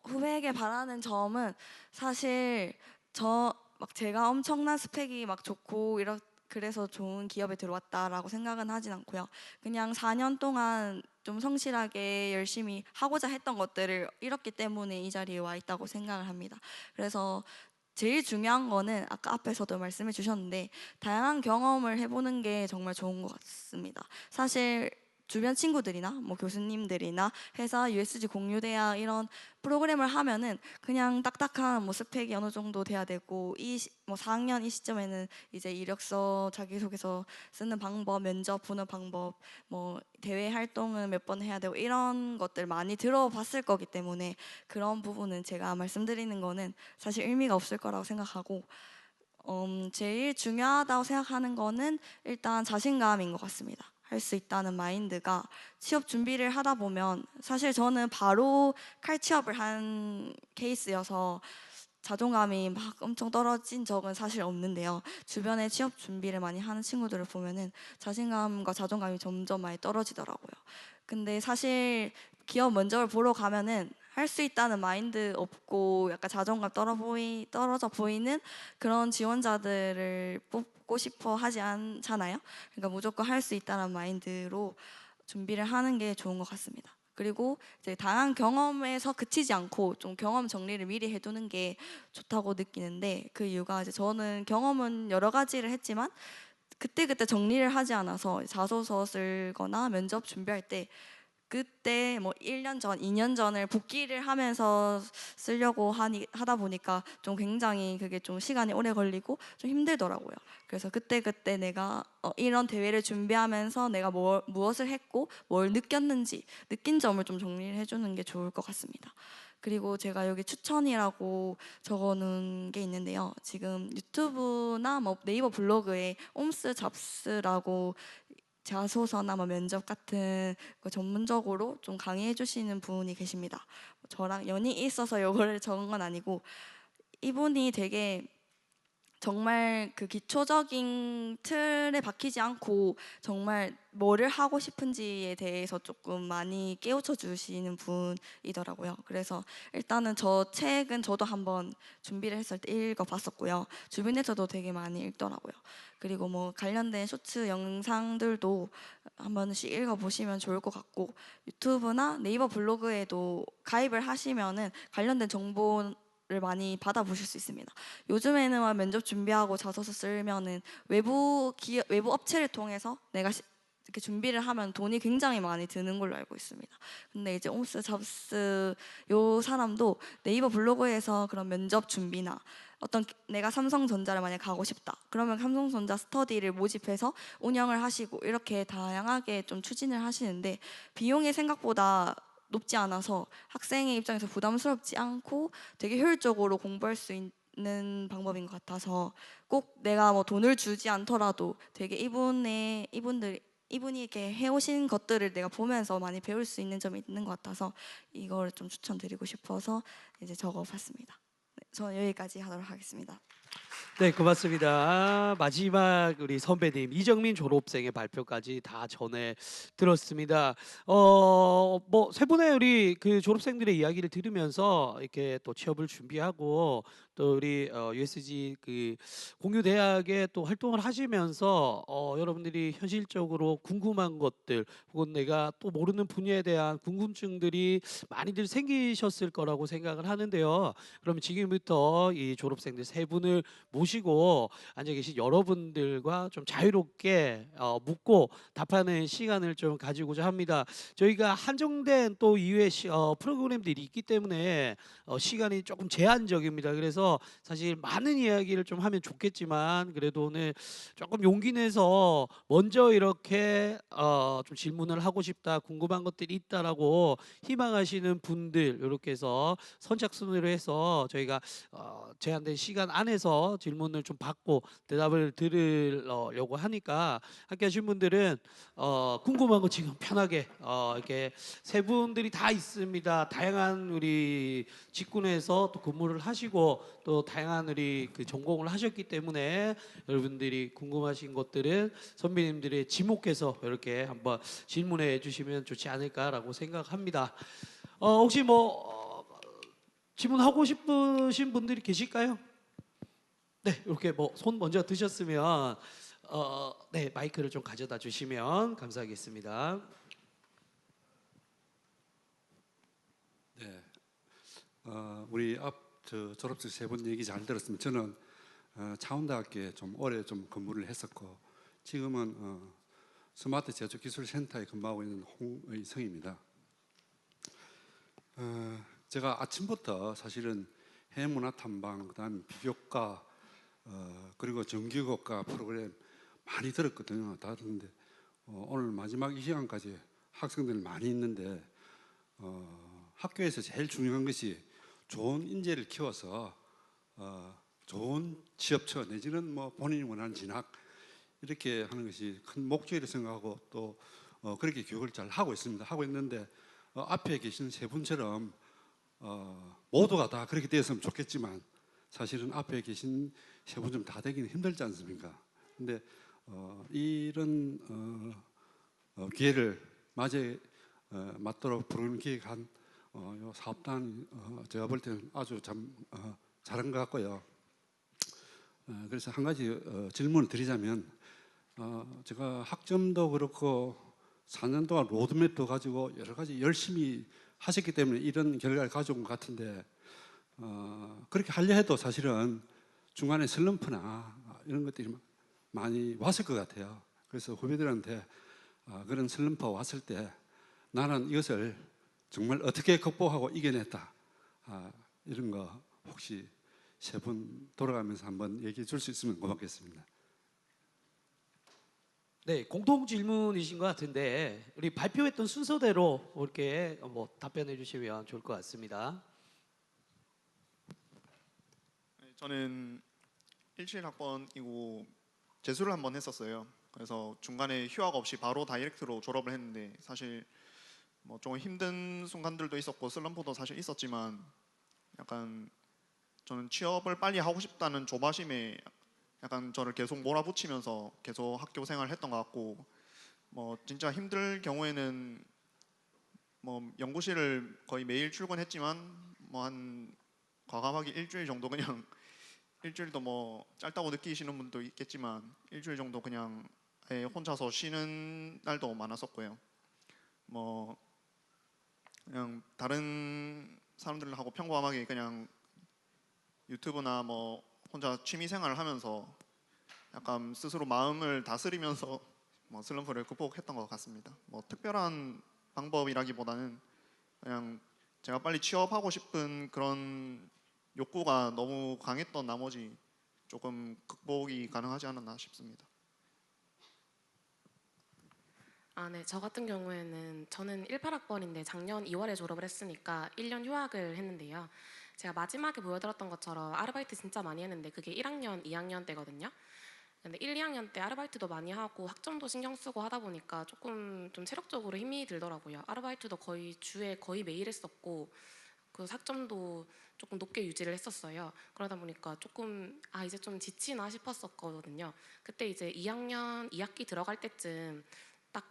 후배에게 바라는 점은 사실 제가 엄청난 스펙이 막 좋고 그래서 좋은 기업에 들어왔다라고 생각은 하진 않고요. 그냥 4년 동안 좀 성실하게 열심히 하고자 했던 것들을 잃었기 때문에 이 자리에 와 있다고 생각을 합니다. 그래서 제일 중요한 거는 아까 앞에서도 말씀해 주셨는데 다양한 경험을 해보는 게 정말 좋은 것 같습니다. 사실 주변 친구들이나 뭐 교수님들이나 회사 USG 공유대학 이런 프로그램을 하면은 그냥 딱딱한 뭐 스펙이 어느 정도 돼야 되고 뭐 4학년 이 시점에는 이제 이력서 자기소개서 쓰는 방법, 면접 보는 방법, 뭐 대외 활동은 몇 번 해야 되고 이런 것들 많이 들어봤을 거기 때문에 그런 부분은 제가 말씀드리는 거는 사실 의미가 없을 거라고 생각하고 제일 중요하다고 생각하는 거는 일단 자신감인 것 같습니다. 할 수 있다는 마인드가 취업 준비를 하다 보면 사실 저는 바로 칼취업을 한 케이스여서 자존감이 막 엄청 떨어진 적은 사실 없는데요. 주변에 취업 준비를 많이 하는 친구들을 보면은 자신감과 자존감이 점점 많이 떨어지더라고요. 근데 사실 기업 면접을 보러 가면은 할 수 있다는 마인드 없고 약간 자존감 떨어져 보이는 그런 지원자들을 뽑고 싶어 하지 않잖아요. 그러니까 무조건 할 수 있다는 마인드로 준비를 하는 게 좋은 것 같습니다. 그리고 이제 다양한 경험에서 그치지 않고 좀 경험 정리를 미리 해두는 게 좋다고 느끼는데 그 이유가 이제 저는 경험은 여러 가지를 했지만 그때그때 정리를 하지 않아서 자소서 쓰거나 면접 준비할 때 그때 뭐 1년 전, 2년 전을 복기를 하면서 쓰려고 하다 보니까 좀 굉장히 그게 좀 시간이 오래 걸리고 좀 힘들더라고요. 그래서 그때그때 내가 이런 대회를 준비하면서 내가 무엇을 했고 뭘 느꼈는지 느낀 점을 좀 정리를 해주는 게 좋을 것 같습니다. 그리고 제가 여기 추천이라고 적어놓은 게 있는데요. 지금 유튜브나 뭐 네이버 블로그에 옴스 잡스라고 자소서나 뭐 면접 같은 거 전문적으로 좀 강의해 주시는 분이 계십니다. 저랑 연이 있어서 이거를 적은 건 아니고 이분이 되게 정말 그 기초적인 틀에 박히지 않고 정말 뭐를 하고 싶은지에 대해서 조금 많이 깨우쳐 주시는 분이더라고요. 그래서 일단은 저 책은 저도 한번 준비를 했을 때 읽어봤었고요. 주변에서도 되게 많이 읽더라고요. 그리고 뭐 관련된 쇼츠 영상들도 한 번씩 읽어보시면 좋을 것 같고, 유튜브나 네이버 블로그에도 가입을 하시면은 관련된 정보를 많이 받아보실 수 있습니다. 요즘에는 면접 준비하고 자소서 쓰면은 외부 업체를 통해서 내가 이렇게 준비를 하면 돈이 굉장히 많이 드는 걸로 알고 있습니다. 근데 이제 옴스 잡스 요 사람도 네이버 블로그에서 그런 면접 준비나 어떤 내가 삼성전자를 만약 가고 싶다 그러면 삼성전자 스터디를 모집해서 운영을 하시고 이렇게 다양하게 좀 추진을 하시는데, 비용이 생각보다 높지 않아서 학생의 입장에서 부담스럽지 않고 되게 효율적으로 공부할 수 있는 방법인 것 같아서, 꼭 내가 뭐 돈을 주지 않더라도 되게 이분이 이렇게 해오신 것들을 내가 보면서 많이 배울 수 있는 점이 있는 것 같아서 이걸 좀 추천드리고 싶어서 이제 적어봤습니다. 네, 저는 여기까지 하도록 하겠습니다. 네, 고맙습니다. 마지막 우리 선배님 이정민 졸업생의 발표까지 다 전해 들었습니다. 뭐 세 분의 우리 그 졸업생들의 이야기를 들으면서 이렇게 또 취업을 준비하고 또 우리 USG 그 공유 대학에 또 활동을 하시면서 여러분들이 현실적으로 궁금한 것들 혹은 내가 또 모르는 분야에 대한 궁금증들이 많이들 생기셨을 거라고 생각을 하는데요. 그럼 지금부터 이 졸업생들 세 분을 모시고 앉아 계신 여러분들과 좀 자유롭게 묻고 답하는 시간을 좀 가지고자 합니다. 저희가 한정된 또 이후에 프로그램들이 있기 때문에 시간이 조금 제한적입니다. 그래서 사실 많은 이야기를 좀 하면 좋겠지만 그래도 오늘 조금 용기 내서 먼저 이렇게 좀 질문을 하고 싶다, 궁금한 것들이 있다라고 희망하시는 분들 이렇게 해서 선착순으로 해서 저희가 제한된 시간 안에서 질문을 좀 받고 대답을 들으려고 하니까 함께 하신 분들은 궁금한 거 지금 편하게 이렇게 세 분들이 다 있습니다. 다양한 우리 직군에서 또 근무를 하시고 또 다양한 우리 그 전공을 하셨기 때문에 여러분들이 궁금하신 것들은 선배님들의 지목해서 이렇게 한번 질문해 주시면 좋지 않을까라고 생각합니다. 혹시 뭐 질문하고 싶으신 분들이 계실까요? 네, 이렇게 뭐 손 먼저 드셨으면 네, 마이크를 좀 가져다 주시면 감사하겠습니다. 네, 우리 졸업생 세 분 얘기 잘 들었습니다. 저는 창원대학교에 좀 오래 좀 근무를 했었고 지금은 스마트 제조기술센터에 근무하고 있는 홍의성입니다. 제가 아침부터 사실은 해문화탐방, 그다음 비교과, 그리고 정규교과 프로그램 많이 들었거든요. 다 듣는데 오늘 마지막 이 시간까지 학생들 많이 있는데 학교에서 제일 중요한 것이 좋은 인재를 키워서 좋은 취업처 내지는 뭐 본인이 원하는 진학 이렇게 하는 것이 큰 목적이라고 생각하고 또 그렇게 교육을 잘 하고 있습니다. 하고 있는데 앞에 계신 세 분처럼 모두가 다 그렇게 되었으면 좋겠지만 사실은 앞에 계신 세 분 좀 다 되기는 힘들지 않습니까? 근데 이런 기회를 맞도록 프로그램 기획한 요 사업단 제가 볼 때는 아주 참 잘한 것 같고요. 그래서 한 가지 질문을 드리자면 제가 학점도 그렇고 4년 동안 로드맵도 가지고 여러 가지 열심히 하셨기 때문에 이런 결과를 가져온 것 같은데 그렇게 하려 해도 사실은 중간에 슬럼프나 이런 것들이 많이 왔을 것 같아요. 그래서 후배들한테 그런 슬럼프가 왔을 때 나는 이것을 정말 어떻게 극복하고 이겨냈다 이런 거 혹시 세 분 돌아가면서 한번 얘기해 줄 수 있으면 고맙겠습니다. 네, 공통 질문이신 것 같은데 우리 발표했던 순서대로 이렇게 뭐 답변해 주시면 좋을 것 같습니다. 저는 17학번이고 재수를 한번 했었어요. 그래서 중간에 휴학 없이 바로 다이렉트로 졸업을 했는데 사실 뭐 조금 힘든 순간들도 있었고 슬럼프도 사실 있었지만 약간 저는 취업을 빨리 하고 싶다는 조바심에 약간 저를 계속 몰아붙이면서 계속 학교 생활을 했던 것 같고, 뭐 진짜 힘들 경우에는 뭐 연구실을 거의 매일 출근했지만 뭐 한 과감하게 일주일 정도 그냥 일주일도 뭐 짧다고 느끼시는 분도 있겠지만 일주일 정도 그냥 아예 혼자서 쉬는 날도 많았었고요. 뭐 그냥 다른 사람들하고 평범하게 그냥 유튜브나 뭐 혼자 취미 생활을 하면서 약간 스스로 마음을 다스리면서 뭐 슬럼프를 극복했던 것 같습니다. 뭐 특별한 방법이라기보다는 그냥 제가 빨리 취업하고 싶은 그런 욕구가 너무 강했던 나머지 조금 극복이 가능하지 않았나 싶습니다. 네. 저 같은 경우에는 저는 18학번인데 작년 2월에 졸업을 했으니까 1년 휴학을 했는데요. 제가 마지막에 보여드렸던 것처럼 아르바이트 진짜 많이 했는데 그게 1학년, 2학년 때거든요. 근데 1, 2학년 때 아르바이트도 많이 하고 학점도 신경 쓰고 하다 보니까 조금 좀 체력적으로 힘이 들더라고요. 아르바이트도 거의 주에 거의 매일 했었고 그 학점도 조금 높게 유지를 했었어요. 그러다 보니까 조금 이제 좀 지치나 싶었었거든요. 그때 이제 2학년 2학기 들어갈 때쯤 딱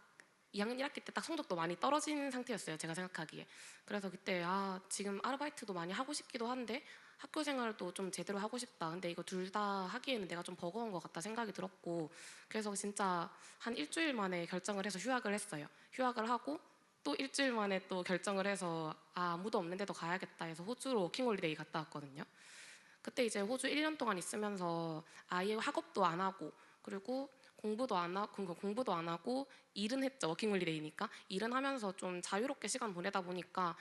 2학년 1학기 때 딱 성적도 많이 떨어진 상태였어요. 제가 생각하기에. 그래서 그때 지금 아르바이트도 많이 하고 싶기도 한데 학교 생활도 좀 제대로 하고 싶다. 근데 이거 둘 다 하기에는 내가 좀 버거운 것 같다 생각이 들었고 그래서 진짜 한 일주일 만에 결정을 해서 휴학을 했어요. 휴학을 하고 또 일주일 만에 또 결정을 해서 아무도 없는데도 가야겠다 해서 호주로 워킹홀리데이 갔다 왔거든요. 그때 이제 호주 1년 동안 있으면서 아예 학업도 안 하고 그리고 공부도 안 하고 일은 했죠. 워킹홀리데이니까 일은 하면서 좀 자유롭게 시간 보내다 보니까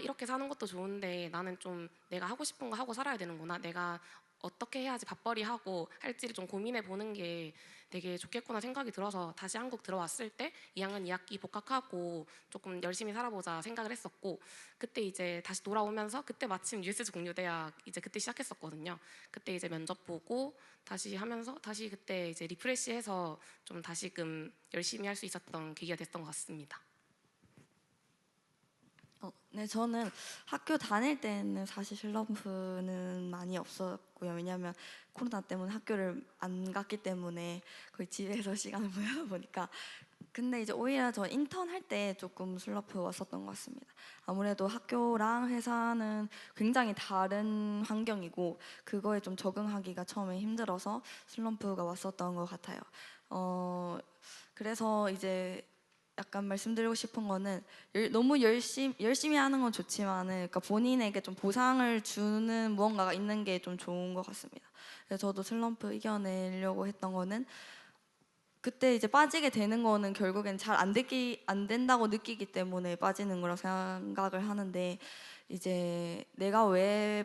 이렇게 사는 것도 좋은데 나는 좀 내가 하고 싶은 거 하고 살아야 되는구나. 내가 어떻게 해야지 밥벌이 하고 할지를 좀 고민해 보는 게 되게 좋겠구나 생각이 들어서 다시 한국 들어왔을 때 2학년 2학기 복학하고 조금 열심히 살아보자 생각을 했었고 그때 이제 다시 돌아오면서 그때 마침 USG 공유대학 이제 그때 시작했었거든요. 그때 이제 면접 보고 다시 하면서 다시 그때 이제 리프레시해서 좀 다시금 열심히 할 수 있었던 계기가 됐던 것 같습니다. 네, 저는 학교 다닐 때는 사실 슬럼프는 많이 없었고요. 왜냐하면 코로나 때문에 학교를 안 갔기 때문에 거의 집에서 시간을 보내다 보니까. 근데 이제 오히려 저 인턴 할 때 조금 슬럼프 왔었던 것 같습니다. 아무래도 학교랑 회사는 굉장히 다른 환경이고 그거에 좀 적응하기가 처음에 힘들어서 슬럼프가 왔었던 것 같아요. 그래서 이제 약간 말씀드리고 싶은 거는 너무 열심히 하는 건 좋지만은 그러니까 본인에게 좀 보상을 주는 무언가가 있는 게 좀 좋은 것 같습니다. 그래서 저도 슬럼프 이겨내려고 했던 거는 그때 이제 빠지게 되는 거는 결국엔 잘 안 된다고 느끼기 때문에 빠지는 거라고 생각을 하는데 이제 내가 왜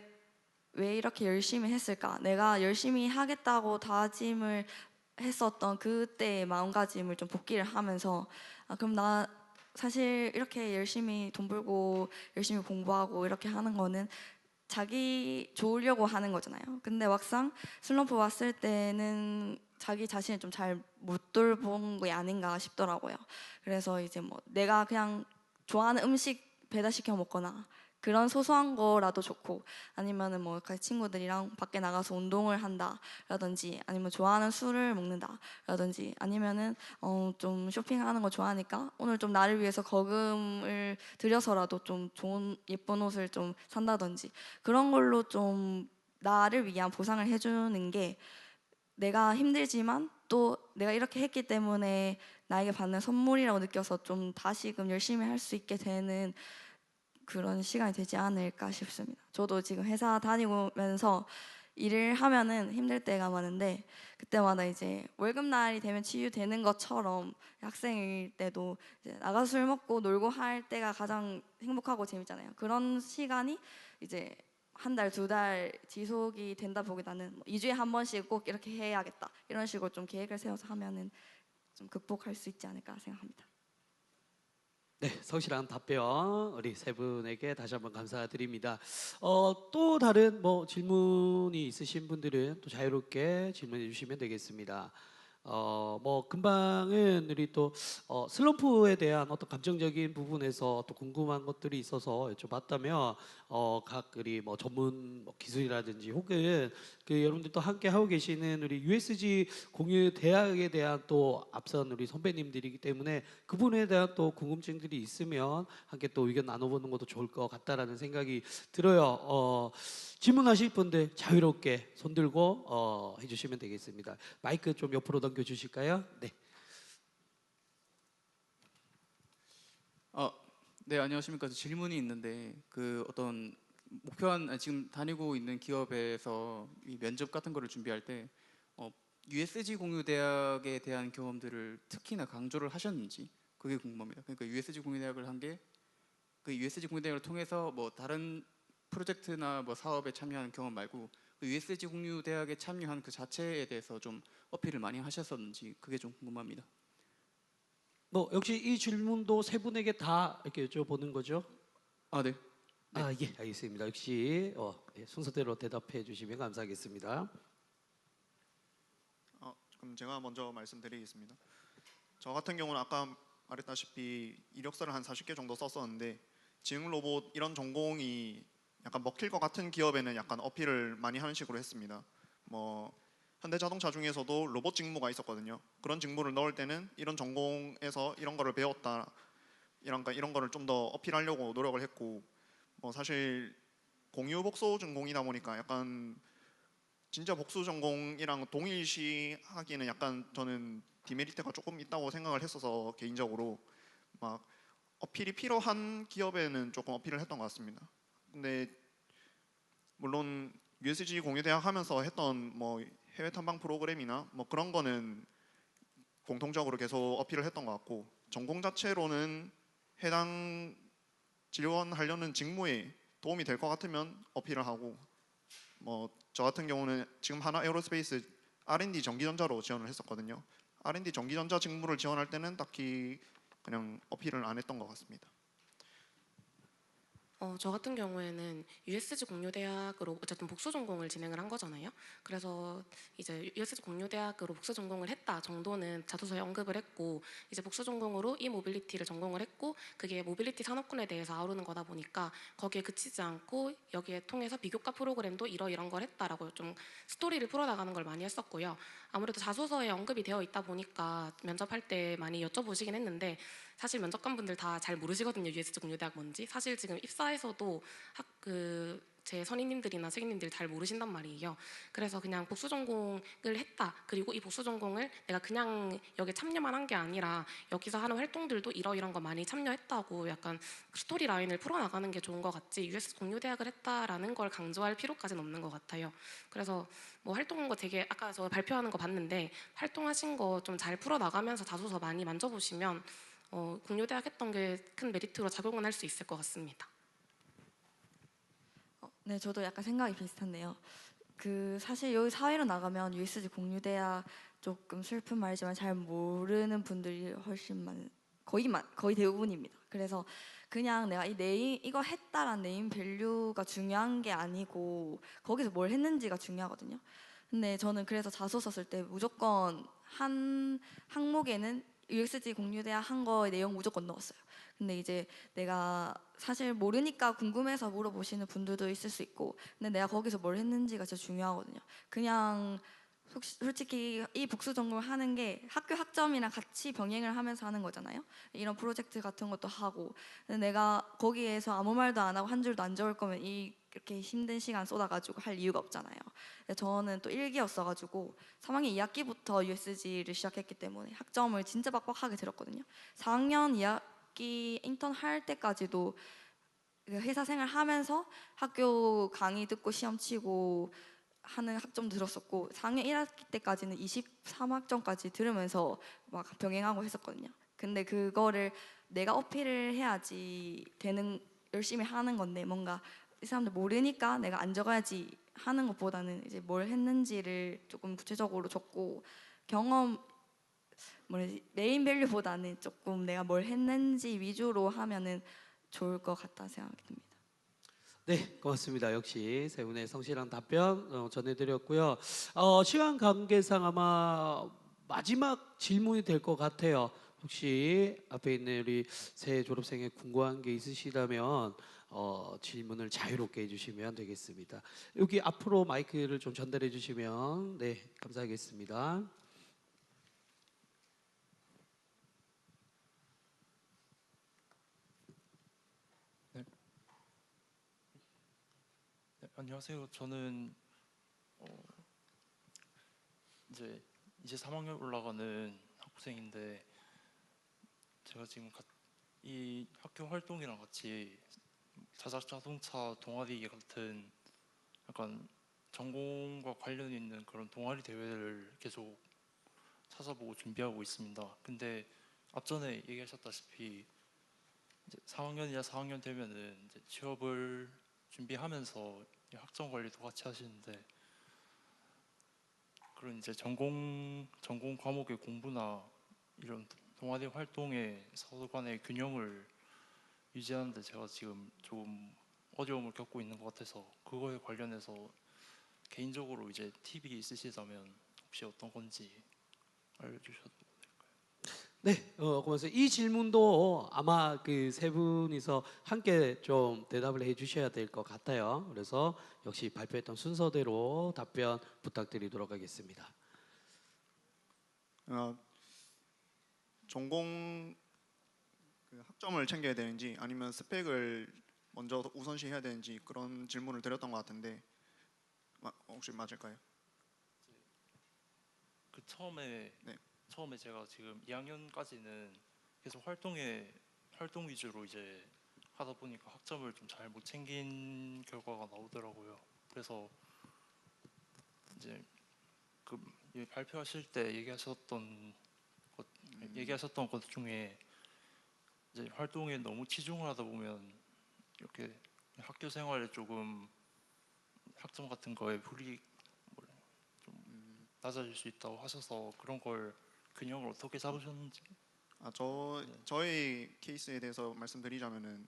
이렇게 열심히 했을까? 내가 열심히 하겠다고 다짐을 했었던 그때의 마음가짐을 좀 복기를 하면서 그럼 나 사실 이렇게 열심히 돈 벌고 열심히 공부하고 이렇게 하는 거는 자기 좋으려고 하는 거잖아요. 근데 막상 슬럼프 왔을 때는 자기 자신을 좀 잘 못 돌본 게 아닌가 싶더라고요. 그래서 이제 뭐 내가 그냥 좋아하는 음식 배달시켜 먹거나 그런 소소한 거라도 좋고 아니면은 뭐 같이 친구들이랑 밖에 나가서 운동을 한다라든지 아니면 좋아하는 술을 먹는다라든지 아니면은 좀 쇼핑하는 거 좋아하니까 오늘 좀 나를 위해서 거금을 들여서라도 좀 좋은 예쁜 옷을 좀 산다든지 그런 걸로 좀 나를 위한 보상을 해주는 게 내가 힘들지만 또 내가 이렇게 했기 때문에 나에게 받는 선물이라고 느껴서 좀 다시금 열심히 할 수 있게 되는 그런 시간이 되지 않을까 싶습니다. 저도 지금 회사 다니면서 일을 하면은 힘들 때가 많은데 그때마다 이제 월급날이 되면 치유되는 것처럼 학생일 때도 이제 나가서 술 먹고 놀고 할 때가 가장 행복하고 재밌잖아요. 그런 시간이 이제 한 달, 두 달 지속이 된다 보기보다는 뭐 2주에 한 번씩 꼭 이렇게 해야겠다 이런 식으로 좀 계획을 세워서 하면은 좀 극복할 수 있지 않을까 생각합니다. 네, 성실한 답변 우리 세 분에게 다시 한번 감사드립니다. 또 다른 뭐 질문이 있으신 분들은 또 자유롭게 질문해 주시면 되겠습니다. 뭐 금방은 우리 또 슬럼프에 대한 어떤 감정적인 부분에서 또 궁금한 것들이 있어서 여쭤봤다면 각 우리 뭐 전문 뭐 기술이라든지 혹은 그 여러분들도 함께 하고 계시는 우리 USG 공유 대학에 대한 또 앞선 우리 선배님들이기 때문에 그분에 대한 또 궁금증들이 있으면 함께 또 의견 나눠보는 것도 좋을 것 같다라는 생각이 들어요. 질문하실 분들 자유롭게 손 들고 해주시면 되겠습니다. 마이크 좀 옆으로 넘겨주실까요? 네. 네, 안녕하십니까. 저 질문이 있는데 그 어떤 목표한 지금 다니고 있는 기업에서 이 면접 같은 거를 준비할 때 USG 공유 대학에 대한 경험들을 특히나 강조를 하셨는지 그게 궁금합니다. 그러니까 USG 공유 대학을 한 게 그 USG 공유 대학을 통해서 뭐 다른 프로젝트나 뭐 사업에 참여하는 경험 말고 그 USG 공유 대학에 참여한 그 자체에 대해서 좀 어필을 많이 하셨었는지 그게 좀 궁금합니다. 뭐 역시 이 질문도 세 분에게 다 이렇게 여쭤보는 거죠? 네. 네. 예, 알겠습니다. 역시 예, 순서대로 대답해 주시면 감사하겠습니다. 그럼 제가 먼저 말씀드리겠습니다. 저 같은 경우는 아까 말했다시피 이력서를 한 40개 정도 썼었는데 지능 로봇 이런 전공이 약간 먹힐 것 같은 기업에는 약간 어필을 많이 하는 식으로 했습니다. 뭐 현대자동차 중에서도 로봇 직무가 있었거든요. 그런 직무를 넣을 때는 이런 전공에서 이런 거를 배웠다, 이런 거를 좀 더 어필하려고 노력을 했고, 뭐 사실 공유 복수 전공이다 보니까 약간 진짜 복수 전공이랑 동일시하기는 약간 저는 디메리트가 조금 있다고 생각을 했어서 개인적으로 막 어필이 필요한 기업에는 조금 어필을 했던 것 같습니다. 근데 물론 USG 공유대학 하면서 했던 뭐 해외 탐방 프로그램이나 뭐 그런 거는 공통적으로 계속 어필을 했던 것 같고 전공 자체로는 해당 지원하려는 직무에 도움이 될 것 같으면 어필을 하고 뭐 저 같은 경우는 지금 하나 에어로스페이스 R&D 전기전자로 지원을 했었거든요. R&D 전기전자 직무를 지원할 때는 딱히 그냥 어필을 안 했던 것 같습니다. 저 같은 경우에는 USG 공유대학으로 어쨌든 복수 전공을 진행을 한 거잖아요. 그래서 이제 USG 공유대학으로 복수 전공을 했다 정도는 자소서에 언급을 했고 이제 복수 전공으로 이 모빌리티를 전공을 했고 그게 모빌리티 산업군에 대해서 아우르는 거다 보니까 거기에 그치지 않고 여기에 통해서 비교과 프로그램도 이런 걸 했다라고 좀 스토리를 풀어나가는 걸 많이 했었고요. 아무래도 자소서에 언급이 되어 있다 보니까 면접할 때 많이 여쭤보시긴 했는데 사실 면접관분들 다 잘 모르시거든요. USG 공유대학 뭔지. 사실 지금 입사에서도 제 선임님들이나 책임님들이 잘 모르신단 말이에요. 그래서 그냥 복수 전공을 했다. 그리고 이 복수 전공을 내가 그냥 여기 참여만 한 게 아니라 여기서 하는 활동들도 이런 거 많이 참여했다고 약간 스토리 라인을 풀어나가는 게 좋은 것 같지 USG 공유대학을 했다라는 걸 강조할 필요까지는 없는 것 같아요. 그래서 뭐 활동한 거 되게 아까 저 발표하는 거 봤는데 활동하신 거 좀 잘 풀어나가면서 자소서 많이 만져보시면 공유대학 했던 게 큰 메리트로 작용은 할 수 있을 것 같습니다. 네, 저도 약간 생각이 비슷한데요. 그 사실 여기 사회로 나가면 USG 공유대학 조금 슬픈 말이지만 잘 모르는 분들이 훨씬 거의 대부분입니다. 그래서 그냥 내가 이 네임 이거 했다란 네임 밸류가 중요한 게 아니고 거기서 뭘 했는지가 중요하거든요. 근데 저는 그래서 자소서 쓸 때 무조건 한 항목에는 USG 공유대학 한 거의 내용 무조건 넣었어요. 근데 이제 내가 사실 모르니까 궁금해서 물어보시는 분들도 있을 수 있고 근데 내가 거기서 뭘 했는지가 진짜 중요하거든요. 그냥 솔직히 이 복수 전공을 하는 게 학교 학점이랑 같이 병행을 하면서 하는 거잖아요. 이런 프로젝트 같은 것도 하고 근데 내가 거기에서 아무 말도 안 하고 한 줄도 안 적을 거면 이렇게 힘든 시간 쏟아가지고 할 이유가 없잖아요. 저는 또 1기였어가지고 3학년 2학기부터 USG를 시작했기 때문에 학점을 진짜 빡빡하게 들었거든요. 4학년 2학기 인턴 할 때까지도 회사 생활 하면서 학교 강의 듣고 시험 치고 하는 학점도 들었었고 4학년 1학기 때까지는 23학점까지 들으면서 막 병행하고 했었거든요. 근데 그거를 내가 어필을 해야지 되는 열심히 하는 건데 뭔가 이 사람들 모르니까 내가 안 적어야지 하는 것보다는 이제 뭘 했는지를 조금 구체적으로 적고 경험 메인 밸류보다는 조금 내가 뭘 했는지 위주로 하면은 좋을 것 같다 생각이 듭니다. 네, 고맙습니다. 역시 세 분의 성실한 답변 전해드렸고요. 시간 관계상 아마 마지막 질문이 될 것 같아요. 혹시 앞에 있는 우리 새 졸업생에 궁금한 게 있으시다면 질문을 자유롭게 해주시면 되겠습니다. 여기 앞으로 마이크를 좀 전달해 주시면 네 감사하겠습니다. 네, 안녕하세요. 저는 이제 3학년 올라가는 학부생인데 제가 지금 이 학교 활동이랑 같이 자동차 동아리 같은 약간 전공과 관련 있는 그런 동아리 대회를 계속 찾아보고 준비하고 있습니다. 근데 앞전에 얘기하셨다시피 이제 3학년이나 4학년 되면은 이제 취업을 준비하면서 이 학점 관리도 같이 하시는데 그런 이제 전공 과목의 공부나 이런 동아리 활동의 서로 간의 균형을 유지하는데 제가 지금 조금 어려움을 겪고 있는 것 같아서 그거에 관련해서 개인적으로 이제 팁이 있으시다면 혹시 어떤 건지 알려주셔도 네, 고맙습니다. 이 질문도 아마 그 세 분이서 함께 좀 대답을 해주셔야 될 것 같아요. 그래서 역시 발표했던 순서대로 답변 부탁드리도록 하겠습니다. 전공 그 학점을 챙겨야 되는지 아니면 스펙을 먼저 우선시해야 되는지 그런 질문을 드렸던 것 같은데 혹시 맞을까요? 그 처음에 네. 제가 지금 2학년까지는 계속 활동 위주로 이제 하다 보니까 학점을 좀 잘 못 챙긴 결과가 나오더라고요. 그래서 이제 그 발표하실 때 얘기하셨던 것 중에 이제 활동에 너무 치중을 하다 보면 이렇게 학교 생활에 조금 학점 같은 거에 불이 좀 낮아질 수 있다고 하셔서 그런 걸 균형을 어떻게 잡으셨는지. 저의 케이스에 대해서 말씀드리자면은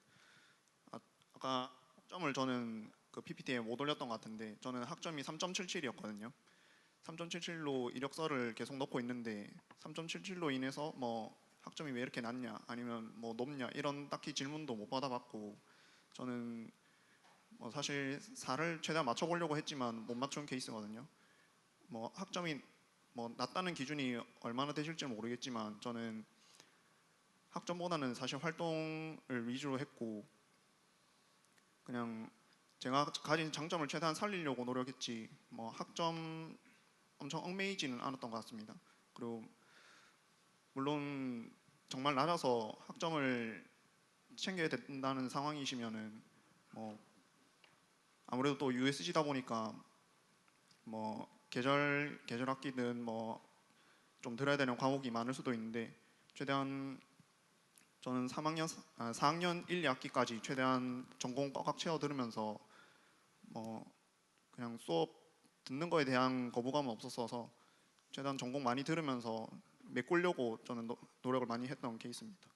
아까 학점을 저는 그 PPT에 못 올렸던 것 같은데 저는 학점이 3.77이었거든요. 3.77로 이력서를 계속 넣고 있는데 3.77로 인해서 뭐 학점이 왜 이렇게 낮냐 아니면 뭐 높냐 이런 딱히 질문도 못 받아봤고 저는 뭐 사실 4를 최대한 맞춰보려고 했지만 못 맞춘 케이스거든요. 뭐 학점이 뭐 낮다는 기준이 얼마나 되실지 모르겠지만 저는 학점보다는 사실 활동을 위주로 했고 그냥 제가 가진 장점을 최대한 살리려고 노력했지 뭐 학점 엄청 얽매이지는 않았던 것 같습니다. 그리고 물론 정말 낮아서 학점을 챙겨야 된다는 상황이시면은 뭐 아무래도 또 USG다 보니까 뭐 계절 학기든 뭐 좀 들어야 되는 과목이 많을 수도 있는데 최대한 저는 4학년 1, 2학기까지 최대한 전공 꽉꽉 채워 들으면서 뭐 그냥 수업 듣는 거에 대한 거부감은 없었어서 최대한 전공 많이 들으면서 메꾸려고 저는 노력을 많이 했던 케이스입니다.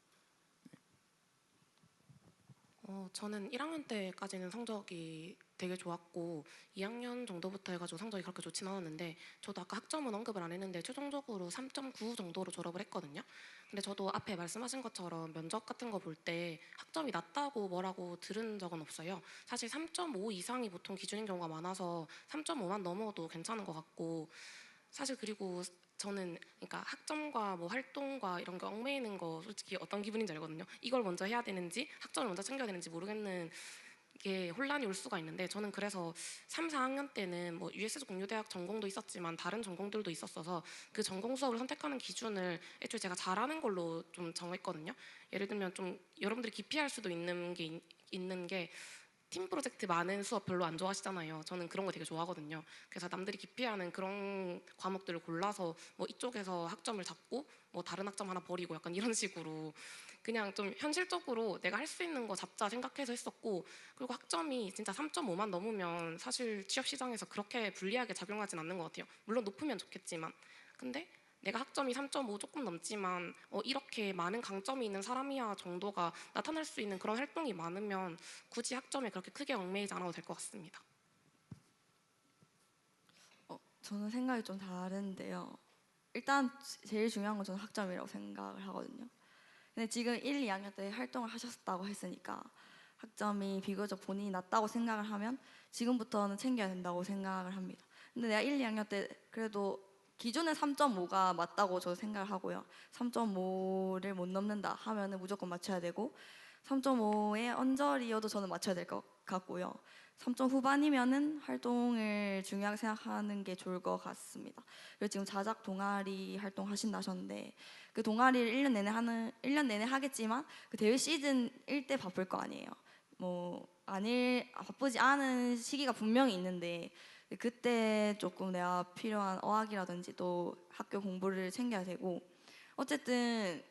저는 1학년 때까지는 성적이 되게 좋았고 2학년 정도부터 해가지고 성적이 그렇게 좋진 않았는데 저도 아까 학점은 언급을 안 했는데 최종적으로 3.9 정도로 졸업을 했거든요. 근데 저도 앞에 말씀하신 것처럼 면접 같은 거 볼 때 학점이 낮다고 뭐라고 들은 적은 없어요. 사실 3.5 이상이 보통 기준인 경우가 많아서 3.5만 넘어도 괜찮은 것 같고 사실 그리고 저는 그러니까 학점과 뭐 활동과 이런 게 얽매이는 거 솔직히 어떤 기분인지 알거든요. 이걸 먼저 해야 되는지 학점을 먼저 챙겨야 되는지 모르겠는 게 혼란이 올 수가 있는데 저는 그래서 3, 4학년 때는 뭐 USG 공유대학 전공도 있었지만 다른 전공들도 있었어서 그 전공 수업을 선택하는 기준을 애초에 제가 잘하는 걸로 좀 정했거든요. 예를 들면 좀 여러분들이 기피할 수도 있는 게 팀 프로젝트 많은 수업 별로 안 좋아하시잖아요. 저는 그런 거 되게 좋아하거든요. 그래서 남들이 기피하는 그런 과목들을 골라서 뭐 이쪽에서 학점을 잡고 뭐 다른 학점 하나 버리고 약간 이런 식으로 그냥 좀 현실적으로 내가 할 수 있는 거 잡자 생각해서 했었고 그리고 학점이 진짜 3.5만 넘으면 사실 취업 시장에서 그렇게 불리하게 작용하진 않는 것 같아요. 물론 높으면 좋겠지만 근데 내가 학점이 3.5 조금 넘지만 이렇게 많은 강점이 있는 사람이야 정도가 나타날 수 있는 그런 활동이 많으면 굳이 학점에 그렇게 크게 얽매이지 않아도 될 것 같습니다. 저는 생각이 좀 다른데요. 일단 제일 중요한 건 저는 학점이라고 생각을 하거든요. 근데 지금 1, 2학년 때 활동을 하셨다고 했으니까 학점이 비교적 본인이 낮다고 생각을 하면 지금부터는 챙겨야 된다고 생각을 합니다. 근데 내가 1, 2학년 때 그래도 기준은 3.5가 맞다고 저도 생각을 하고요. 3.5를 못 넘는다 하면은 무조건 맞춰야 되고 3.5에 언저리여도 저는 맞춰야 될 것 같고요. 3점 후반이면은 활동을 중요하게 생각하는 게 좋을 것 같습니다. 그리고 지금 자작 동아리 활동하신다 하셨는데 그 동아리를 1년 내내 하겠지만 그 대회 시즌일 때 바쁠 거 아니에요. 바쁘지 않은 시기가 분명히 있는데 그때 조금 내가 필요한 어학이라든지 또 학교 공부를 챙겨야 되고 어쨌든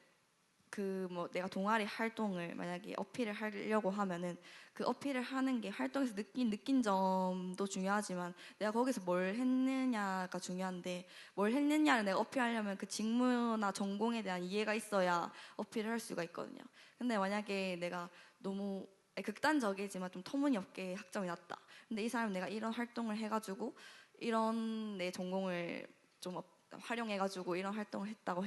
내가 동아리 활동을 만약에 어필을 하려고 하면은 그 어필을 하는 게 활동에서 느낀 점도 중요하지만 내가 거기서 뭘 했느냐가 중요한데 뭘 했느냐를 내가 어필하려면 그 직무나 전공에 대한 이해가 있어야 어필을 할 수가 있거든요. 근데 만약에 내가 너무 극단적이지만 좀 터무니없게 학점이 낮다. 근데 이 사람 내가 이런 활동을 해가지고 이런 내 전공을 좀 활용해가지고 이런 활동을 했다고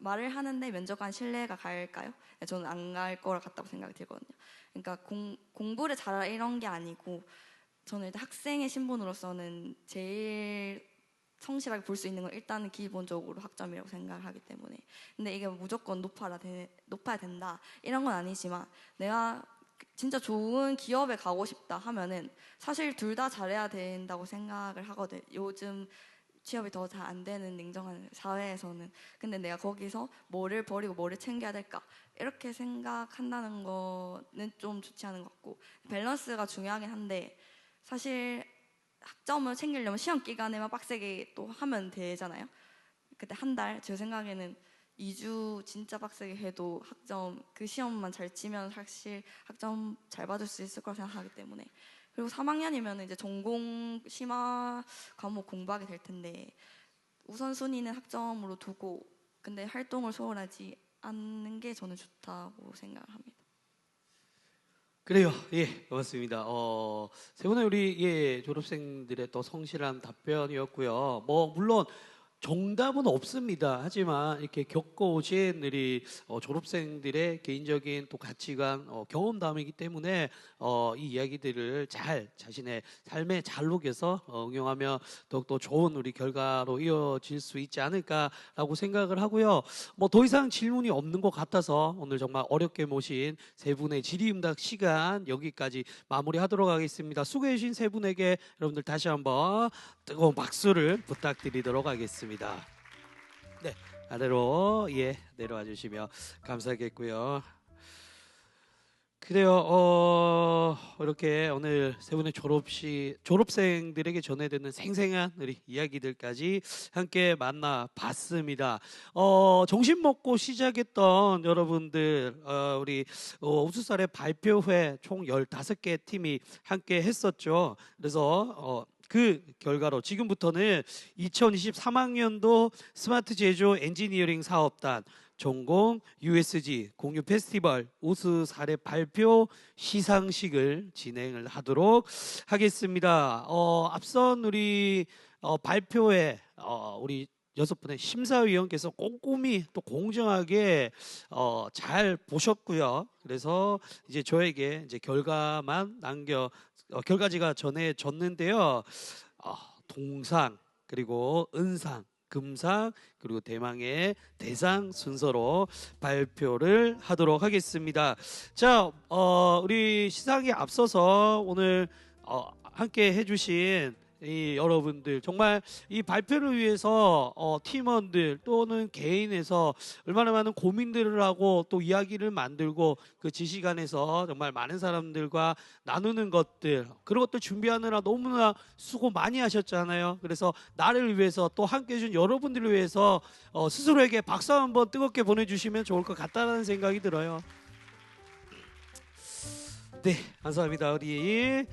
말을 하는데 면접관 신뢰가 갈까요? 저는 안 갈 것 같다고 생각이 들거든요. 그러니까 공부를 잘하라 이런 게 아니고 저는 일단 학생의 신분으로서는 제일 성실하게 볼 수 있는 건 일단은 기본적으로 학점이라고 생각을 하기 때문에 근데 이게 무조건 높아야 된다 이런 건 아니지만 내가 진짜 좋은 기업에 가고 싶다 하면은 사실 둘 다 잘해야 된다고 생각을 하거든. 요즘 취업이 더 잘 안 되는 냉정한 사회에서는. 근데 내가 거기서 뭐를 버리고 뭐를 챙겨야 될까 이렇게 생각한다는 거는 좀 좋지 않은 것 같고 밸런스가 중요하긴 한데 사실 학점을 챙기려면 시험 기간에만 빡세게 또 하면 되잖아요. 그때 한 달 제 생각에는 2주 진짜 빡세게 해도 학점 그 시험만 잘 치면 사실 학점 잘 받을 수 있을 거라 생각하기 때문에 그리고 3학년이면 이제 전공 심화 과목 공부하게 될 텐데 우선순위는 학점으로 두고 근데 활동을 소홀하지 않는 게 저는 좋다고 생각을 합니다. 그래요. 예, 고맙습니다. 세 분의 우리 졸업생들의 또 성실한 답변이었고요. 물론 정답은 없습니다. 하지만 이렇게 겪어오신 우리 졸업생들의 개인적인 또 가치관, 경험담이기 때문에 이 이야기들을 잘 자신의 삶에 잘 녹여서 응용하면 더욱더 좋은 우리 결과로 이어질 수 있지 않을까라고 생각을 하고요. 더 이상 질문이 없는 것 같아서 오늘 정말 어렵게 모신 세 분의 질의응답 시간 여기까지 마무리하도록 하겠습니다. 수고해 주신 세 분에게 여러분들 다시 한번 뜨거운 박수를 부탁드리도록 하겠습니다. 네, 아래로 내려와 주시면 감사하겠고요. 그래요. 이렇게 오늘 세 분의 졸업생들에게 전해드리는 생생한 우리 이야기들까지 함께 만나봤습니다. 점심 먹고 시작했던 여러분들, 우리 우수살의 발표회 총 15개 팀이 함께 했었죠. 그래서 그 결과로 지금부터는 2023학년도 스마트 제조 엔지니어링 사업단 전공 USG 공유 페스티벌 우수 사례 발표 시상식을 진행을 하도록 하겠습니다. 앞선 우리 발표에 우리 6분의 심사위원께서 꼼꼼히 또 공정하게 잘 보셨고요. 그래서 이제 저에게 이제 결과지가 전해졌는데요. 동상 그리고 은상 금상 그리고 대망의 대상 순서로 발표를 하도록 하겠습니다. 자, 우리 시상에 앞서서 오늘 함께 해주신 이 여러분들 정말 이 발표를 위해서 팀원들 또는 개인에서 얼마나 많은 고민들을 하고 또 이야기를 만들고 그 지시간에서 정말 많은 사람들과 나누는 것들 그런 것들 준비하느라 너무나 수고 많이 하셨잖아요. 그래서 나를 위해서 또 함께 해준 여러분들을 위해서 스스로에게 박수 한번 뜨겁게 보내주시면 좋을 것 같다는 생각이 들어요. 네, 감사합니다. 우리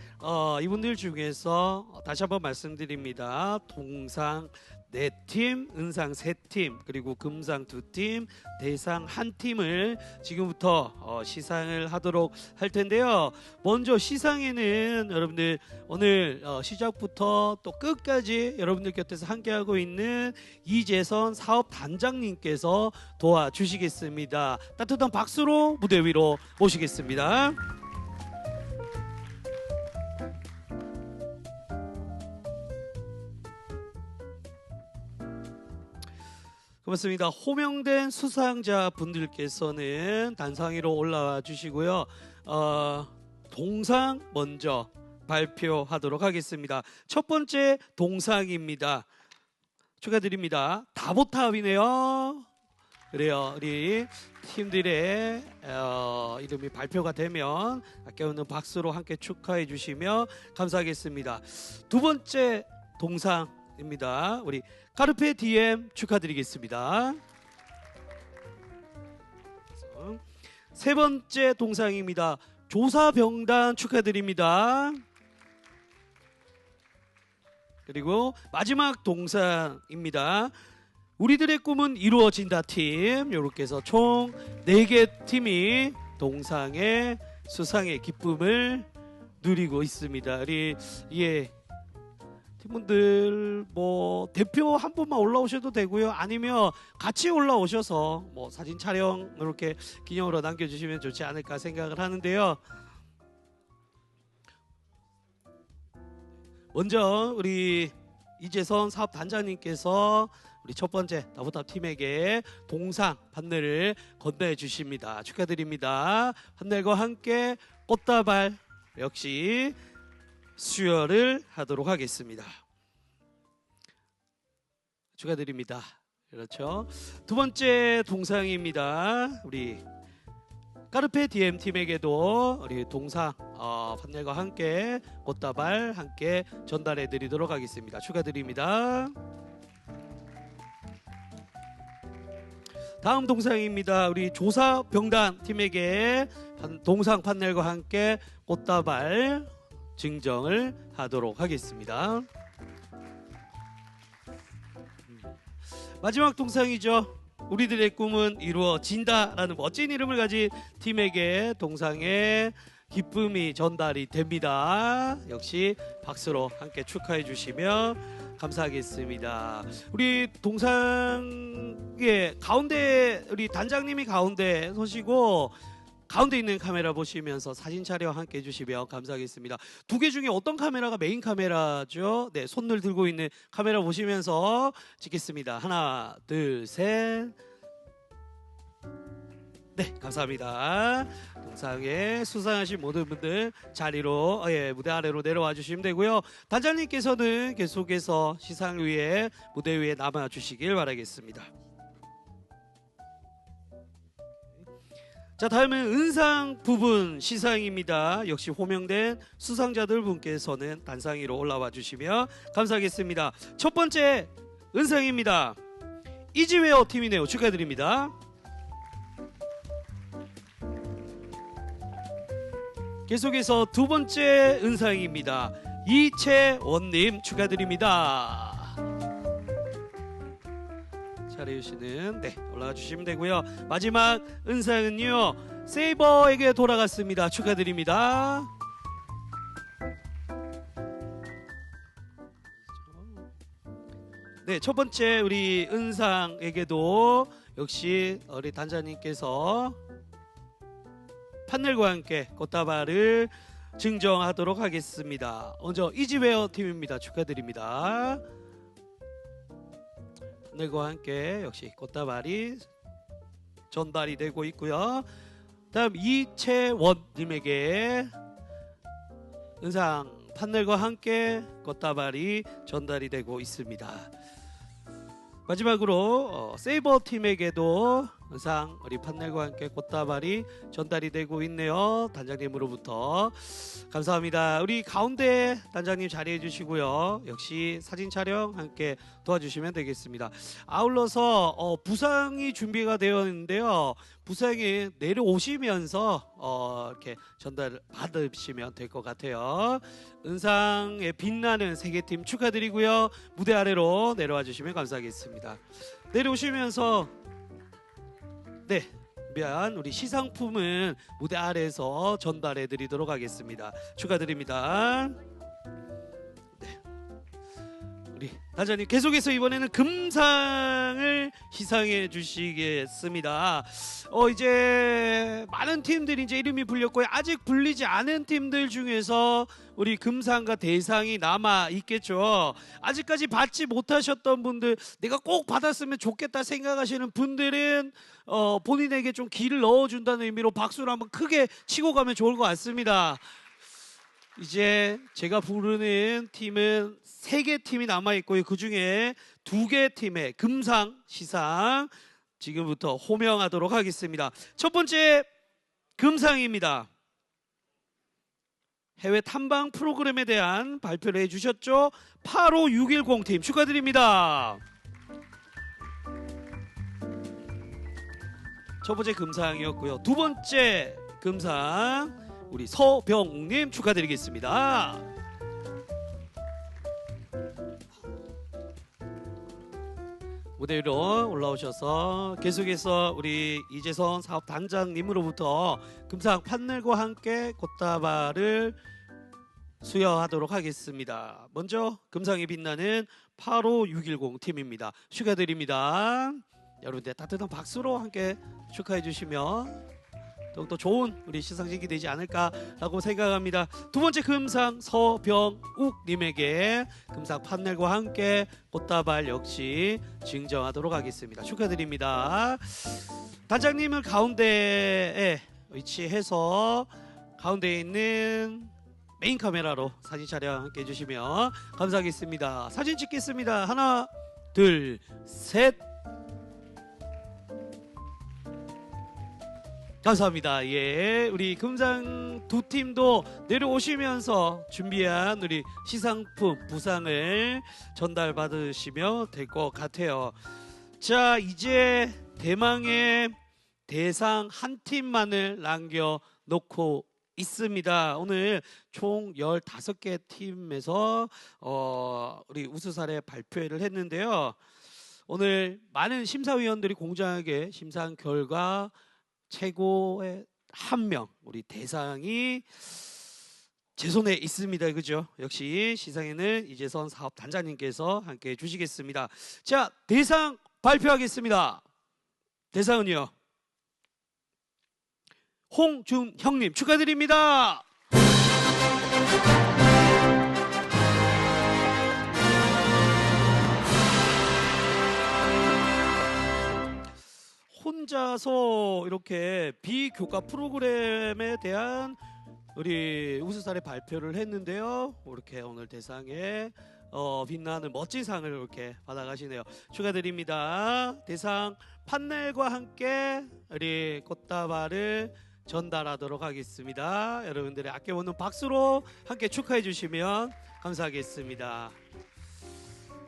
이분들 중에서 다시 한번 말씀드립니다. 동상, 4팀, 은상 3팀, 그리고 금상 2팀, 대상 1팀을 지금부터 시상을 하도록 할 텐데요. 먼저 시상에는 여러분들 오늘 시작부터 또 끝까지 여러분들 곁에서 함께하고 있는 이재선 사업단장님께서 도와주시겠습니다. 따뜻한 박수로 무대 위로 모시겠습니다. 고맙습니다. 호명된 수상자 분들께서는 단상위로 올라와 주시고요. 동상 먼저 발표하도록 하겠습니다. 첫 번째 동상입니다. 축하드립니다. 다보탑이네요. 그래요. 우리 팀들의 이름이 발표가 되면 아껴있는 박수로 함께 축하해 주시며 감사하겠습니다. 두 번째 동상입니다. 우리 카르페 디엠 축하드리겠습니다. 세 번째 동상입니다. 조사병단 축하드립니다. 그리고 마지막 동상입니다. 우리들의 꿈은 이루어진다 팀. 이렇게 해서 총 4개 팀이 동상의 수상의 기쁨을 누리고 있습니다. 우리 팀분들 뭐 대표 한 분만 올라오셔도 되고요. 아니면 같이 올라오셔서 뭐 사진 촬영 이렇게 기념으로 남겨주시면 좋지 않을까 생각을 하는데요. 먼저 우리 이재선 사업단장님께서 우리 첫 번째 다보탑 팀에게 동상 판넬을 건네해 주십니다. 축하드립니다. 판넬과 함께 꽃다발 역시 수여를 하도록 하겠습니다. 축하드립니다. 그렇죠. 두 번째 동상입니다. 우리 까르페 DM 팀에게도 우리 동상 판넬과 함께 꽃다발 함께 전달해 드리도록 하겠습니다. 축하드립니다. 다음 동상입니다. 우리 조사병단 팀에게 동상 판넬과 함께 꽃다발 증정을 하도록 하겠습니다. 마지막 동상이죠. 우리들의 꿈은 이루어진다라는 멋진 이름을 가진 팀에게 동상의 기쁨이 전달이 됩니다. 역시 박수로 함께 축하해 주시면 감사하겠습니다. 우리 동상의 가운데 우리 단장님이 가운데 서시고 가운데 있는 카메라 보시면서 사진 촬영 함께 해주시면 감사하겠습니다. 2개 중에 어떤 카메라가 메인 카메라죠? 네, 손을 들고 있는 카메라 보시면서 찍겠습니다. 하나, 둘, 셋. 네, 감사합니다. 동상에 수상하신 모든 분들 자리로 무대 아래로 내려와 주시면 되고요. 단장님께서는 계속해서 시상을 위해 무대 위에 남아 주시길 바라겠습니다. 자, 다음은 은상 부분 시상입니다. 역시 호명된 수상자들 분께서는 단상 위로 올라와 주시면 감사하겠습니다. 첫 번째 은상입니다. 이지웨어 팀이네요. 축하드립니다. 계속해서 두 번째 은상입니다. 이채원님 축하드립니다. 차례유씨는 올라와 주시면 되고요. 마지막 은상은요 세이버에게 돌아갔습니다. 축하드립니다. 네, 첫 번째 우리 은상에게도 역시 우리 단장님께서 판넬과 함께 꽃다발을 증정하도록 하겠습니다. 먼저 이지웨어 팀입니다. 축하드립니다. 판넬과 함께 역시 꽃다발이 전달이 되고 있고요. 다음 이채원님에게 은상 판넬과 함께 꽃다발이 전달이 되고 있습니다. 마지막으로 세이버 팀에게도 은상 우리 판넬과 함께 꽃다발이 전달이 되고 있네요. 단장님으로부터 감사합니다. 우리 가운데 단장님 자리해 주시고요. 역시 사진 촬영 함께 도와주시면 되겠습니다. 아울러서 부상이 준비가 되어 있는데요. 부상이 내려오시면서 이렇게 전달 받으시면 될 것 같아요. 은상에 빛나는 세계팀 축하드리고요. 무대 아래로 내려와 주시면 감사하겠습니다. 내려오시면서 네, 준비한 우리 시상품은 무대 아래에서 전달해 드리도록 하겠습니다. 축하드립니다. 네. 우리 단장님 계속해서 이번에는 금상을 시상해 주시겠습니다. 이제 많은 팀들이 이제 이름이 불렸고요. 아직 불리지 않은 팀들 중에서 우리 금상과 대상이 남아 있겠죠. 아직까지 받지 못하셨던 분들, 내가 꼭 받았으면 좋겠다 생각하시는 분들은 본인에게 좀 기를 넣어준다는 의미로 박수를 한번 크게 치고 가면 좋을 것 같습니다. 이제 제가 부르는 팀은 3개 팀이 남아 있고요. 그 중에 2개 팀의 금상 시상 지금부터 호명하도록 하겠습니다. 첫 번째 금상입니다. 해외 탐방 프로그램에 대한 발표를 해주셨죠. 85610 팀 축하드립니다. 첫 번째 금상이었고요. 두 번째 금상 우리 서병욱님 축하드리겠습니다. 무대 위로 올라오셔서 계속해서 우리 이재선 사업단장님으로부터 금상 판넬과 함께 꽃다발을 수여하도록 하겠습니다. 먼저 금상에 빛나는 85610 팀입니다. 축하드립니다. 여러분들 따뜻한 박수로 함께 축하해 주시면 더욱더 좋은 우리 시상식이 되지 않을까라고 생각합니다. 두 번째 금상 서병욱님에게 금상 판넬과 함께 꽃다발 역시 증정하도록 하겠습니다. 축하드립니다. 단장님은 가운데에 위치해서 가운데에 있는 메인 카메라로 사진 촬영 함께 해주시면 감사하겠습니다. 사진 찍겠습니다. 하나, 둘, 셋. 감사합니다. 예, 우리 금상 두 팀도 내려오시면서 준비한 우리 시상품 부상을 전달 받으시면 될 것 같아요. 자, 이제 대망의 대상 한 팀만을 남겨놓고 있습니다. 오늘 총 15개 팀에서 우리 우수사례 발표를 했는데요. 오늘 많은 심사위원들이 공정하게 심사한 결과 최고의 한 명 우리 대상이 제 손에 있습니다. 그죠? 역시 시상에는 이재선 사업단장님께서 함께 해주시겠습니다. 자, 대상 발표하겠습니다. 대상은요, 홍준형님 축하드립니다. 혼자서 이렇게 비교과 프로그램에 대한 우리 우수사례 발표를 했는데요. 이렇게 오늘 대상에 빛나는 멋진 상을 이렇게 받아가시네요. 축하드립니다. 대상 판넬과 함께 우리 꽃다발을 전달하도록 하겠습니다. 여러분들의 아껴보는 박수로 함께 축하해 주시면 감사하겠습니다.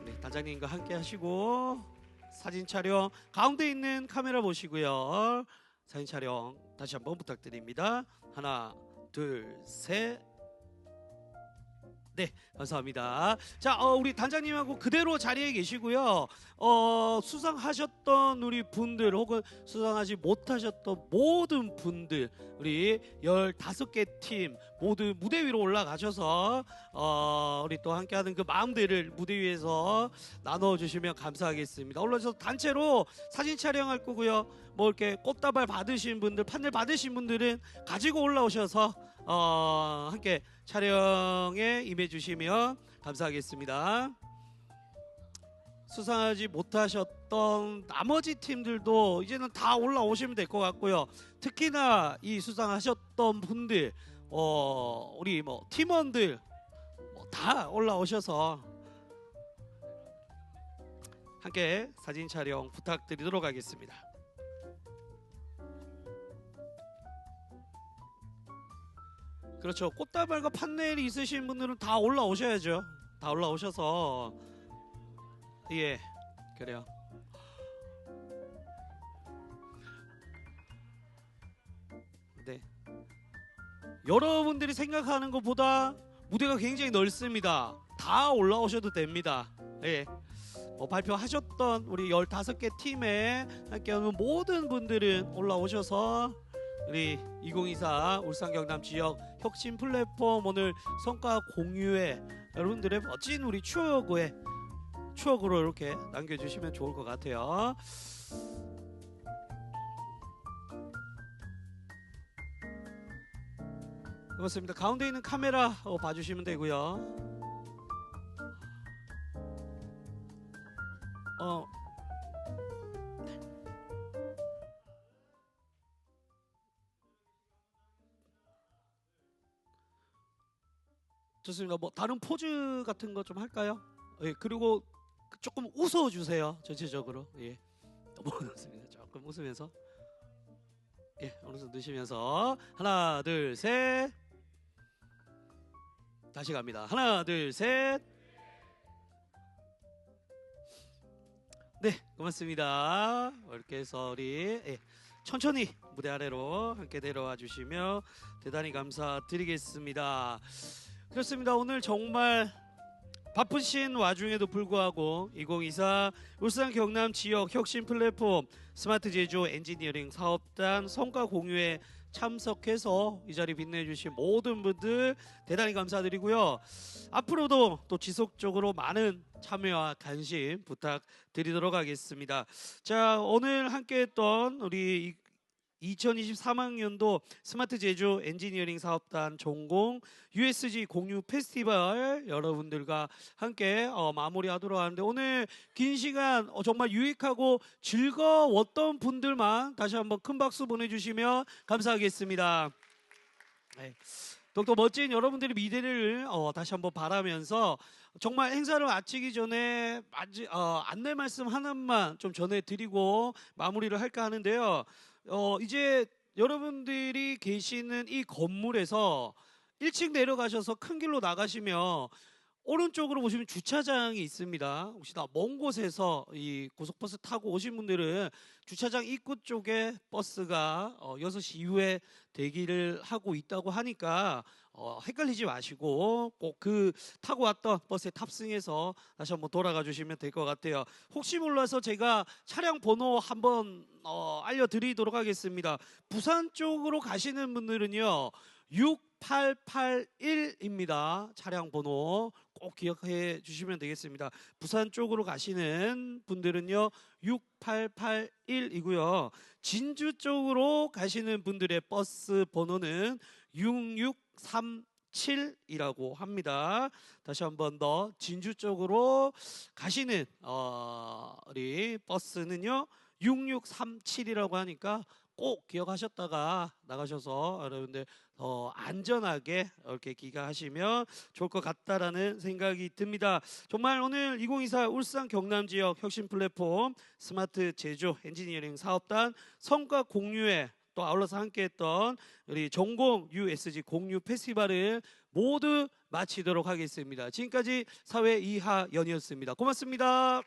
우리 단장님과 함께 하시고 사진 촬영 가운데 있는 카메라 보시고요. 사진 촬영 다시 한번 부탁드립니다. 하나, 둘, 셋. 네, 감사합니다. 자, 우리 단장님하고 그대로 자리에 계시고요. 수상하셨던 우리 분들 혹은 수상하지 못하셨던 모든 분들 우리 15개 팀 모두 무대 위로 올라가셔서 우리 또 함께하는 그 마음들을 무대 위에서 나눠주시면 감사하겠습니다. 올라서 단체로 사진 촬영할 거고요. 뭐 이렇게 꽃다발 받으신 분들, 판넬 받으신 분들은 가지고 올라오셔서 함께 촬영에 임해주시면 감사하겠습니다. 수상하지 못하셨던 나머지 팀들도 이제는 다 올라오시면 될 것 같고요. 특히나 이 수상하셨던 분들, 우리 뭐 팀원들 다 올라오셔서 함께 사진 촬영 부탁드리도록 하겠습니다. 그렇죠. 꽃다발과 판넬이 있으신 분들은 다 올라오셔야죠. 다 올라오셔서 예, 그래요. 네. 여러분들이 생각하는 것보다 무대가 굉장히 넓습니다. 다 올라오셔도 됩니다. 예. 발표하셨던 우리 15개 팀에 함께하는 모든 분들은 올라오셔서 우리 2024 울산 경남 지역 혁신 플랫폼 오늘 성과 공유회 여러분들의 멋진 우리 추억으로 이렇게 남겨주시면 좋을 것 같아요. 그렇습니다. 가운데 있는 카메라 봐주시면 되고요. 좋습니다. 뭐 다른 포즈 같은 거 좀 할까요? 예, 그리고 조금 웃어 주세요. 전체적으로. 예. 그렇습니다. 조금 웃으면서. 예, 어느 정도 드시면서 하나, 둘, 셋. 다시 갑니다. 하나, 둘, 셋. 네, 고맙습니다. 이렇게 해서 우리 천천히 무대 아래로 함께 내려와 주시며 대단히 감사드리겠습니다. 그렇습니다. 오늘 정말 바쁘신 와중에도 불구하고 2024 울산 경남 지역 혁신 플랫폼 스마트 제조 엔지니어링 사업단 성과 공유에 참석해서 이 자리 빛내주신 모든 분들 대단히 감사드리고요. 앞으로도 또 지속적으로 많은 참여와 관심 부탁드리도록 하겠습니다. 자, 오늘 함께했던 우리 2023학년도 스마트 제조 엔지니어링 사업단 전공 USG 공유 페스티벌 여러분들과 함께 마무리하도록 하는데 오늘 긴 시간 정말 유익하고 즐거웠던 분들만 다시 한번 큰 박수 보내주시면 감사하겠습니다. 네. 더욱더 멋진 여러분들의 미래를 다시 한번 바라면서 정말 행사를 마치기 전에 안내 말씀 하나만 좀 전해드리고 마무리를 할까 하는데요. 이제 여러분들이 계시는 이 건물에서 1층 내려가셔서 큰 길로 나가시면 오른쪽으로 보시면 주차장이 있습니다. 혹시나 먼 곳에서 이 고속버스 타고 오신 분들은 주차장 입구 쪽에 버스가 6시 이후에 대기를 하고 있다고 하니까 헷갈리지 마시고 꼭 그 타고 왔던 버스에 탑승해서 다시 한번 돌아가 주시면 될 것 같아요. 혹시 몰라서 제가 차량 번호 한번 알려드리도록 하겠습니다. 부산 쪽으로 가시는 분들은요 6881입니다. 차량 번호 꼭 기억해 주시면 되겠습니다. 부산 쪽으로 가시는 분들은요 6881이고요. 진주 쪽으로 가시는 분들의 버스 번호는 6637이라고 합니다. 다시 한 번 더 진주 쪽으로 가시는 우리 버스는요 6637이라고 하니까 꼭 기억하셨다가 나가셔서 여러분들 더 안전하게 이렇게 귀가하시면 좋을 것 같다라는 생각이 듭니다. 정말 오늘 2024 울산 경남 지역 혁신 플랫폼 스마트 제조 엔지니어링 사업단 성과 공유회 또 아울러서 함께했던 우리 전공 USG 공유 페스티벌을 모두 마치도록 하겠습니다. 지금까지 사회 이하연이었습니다. 고맙습니다.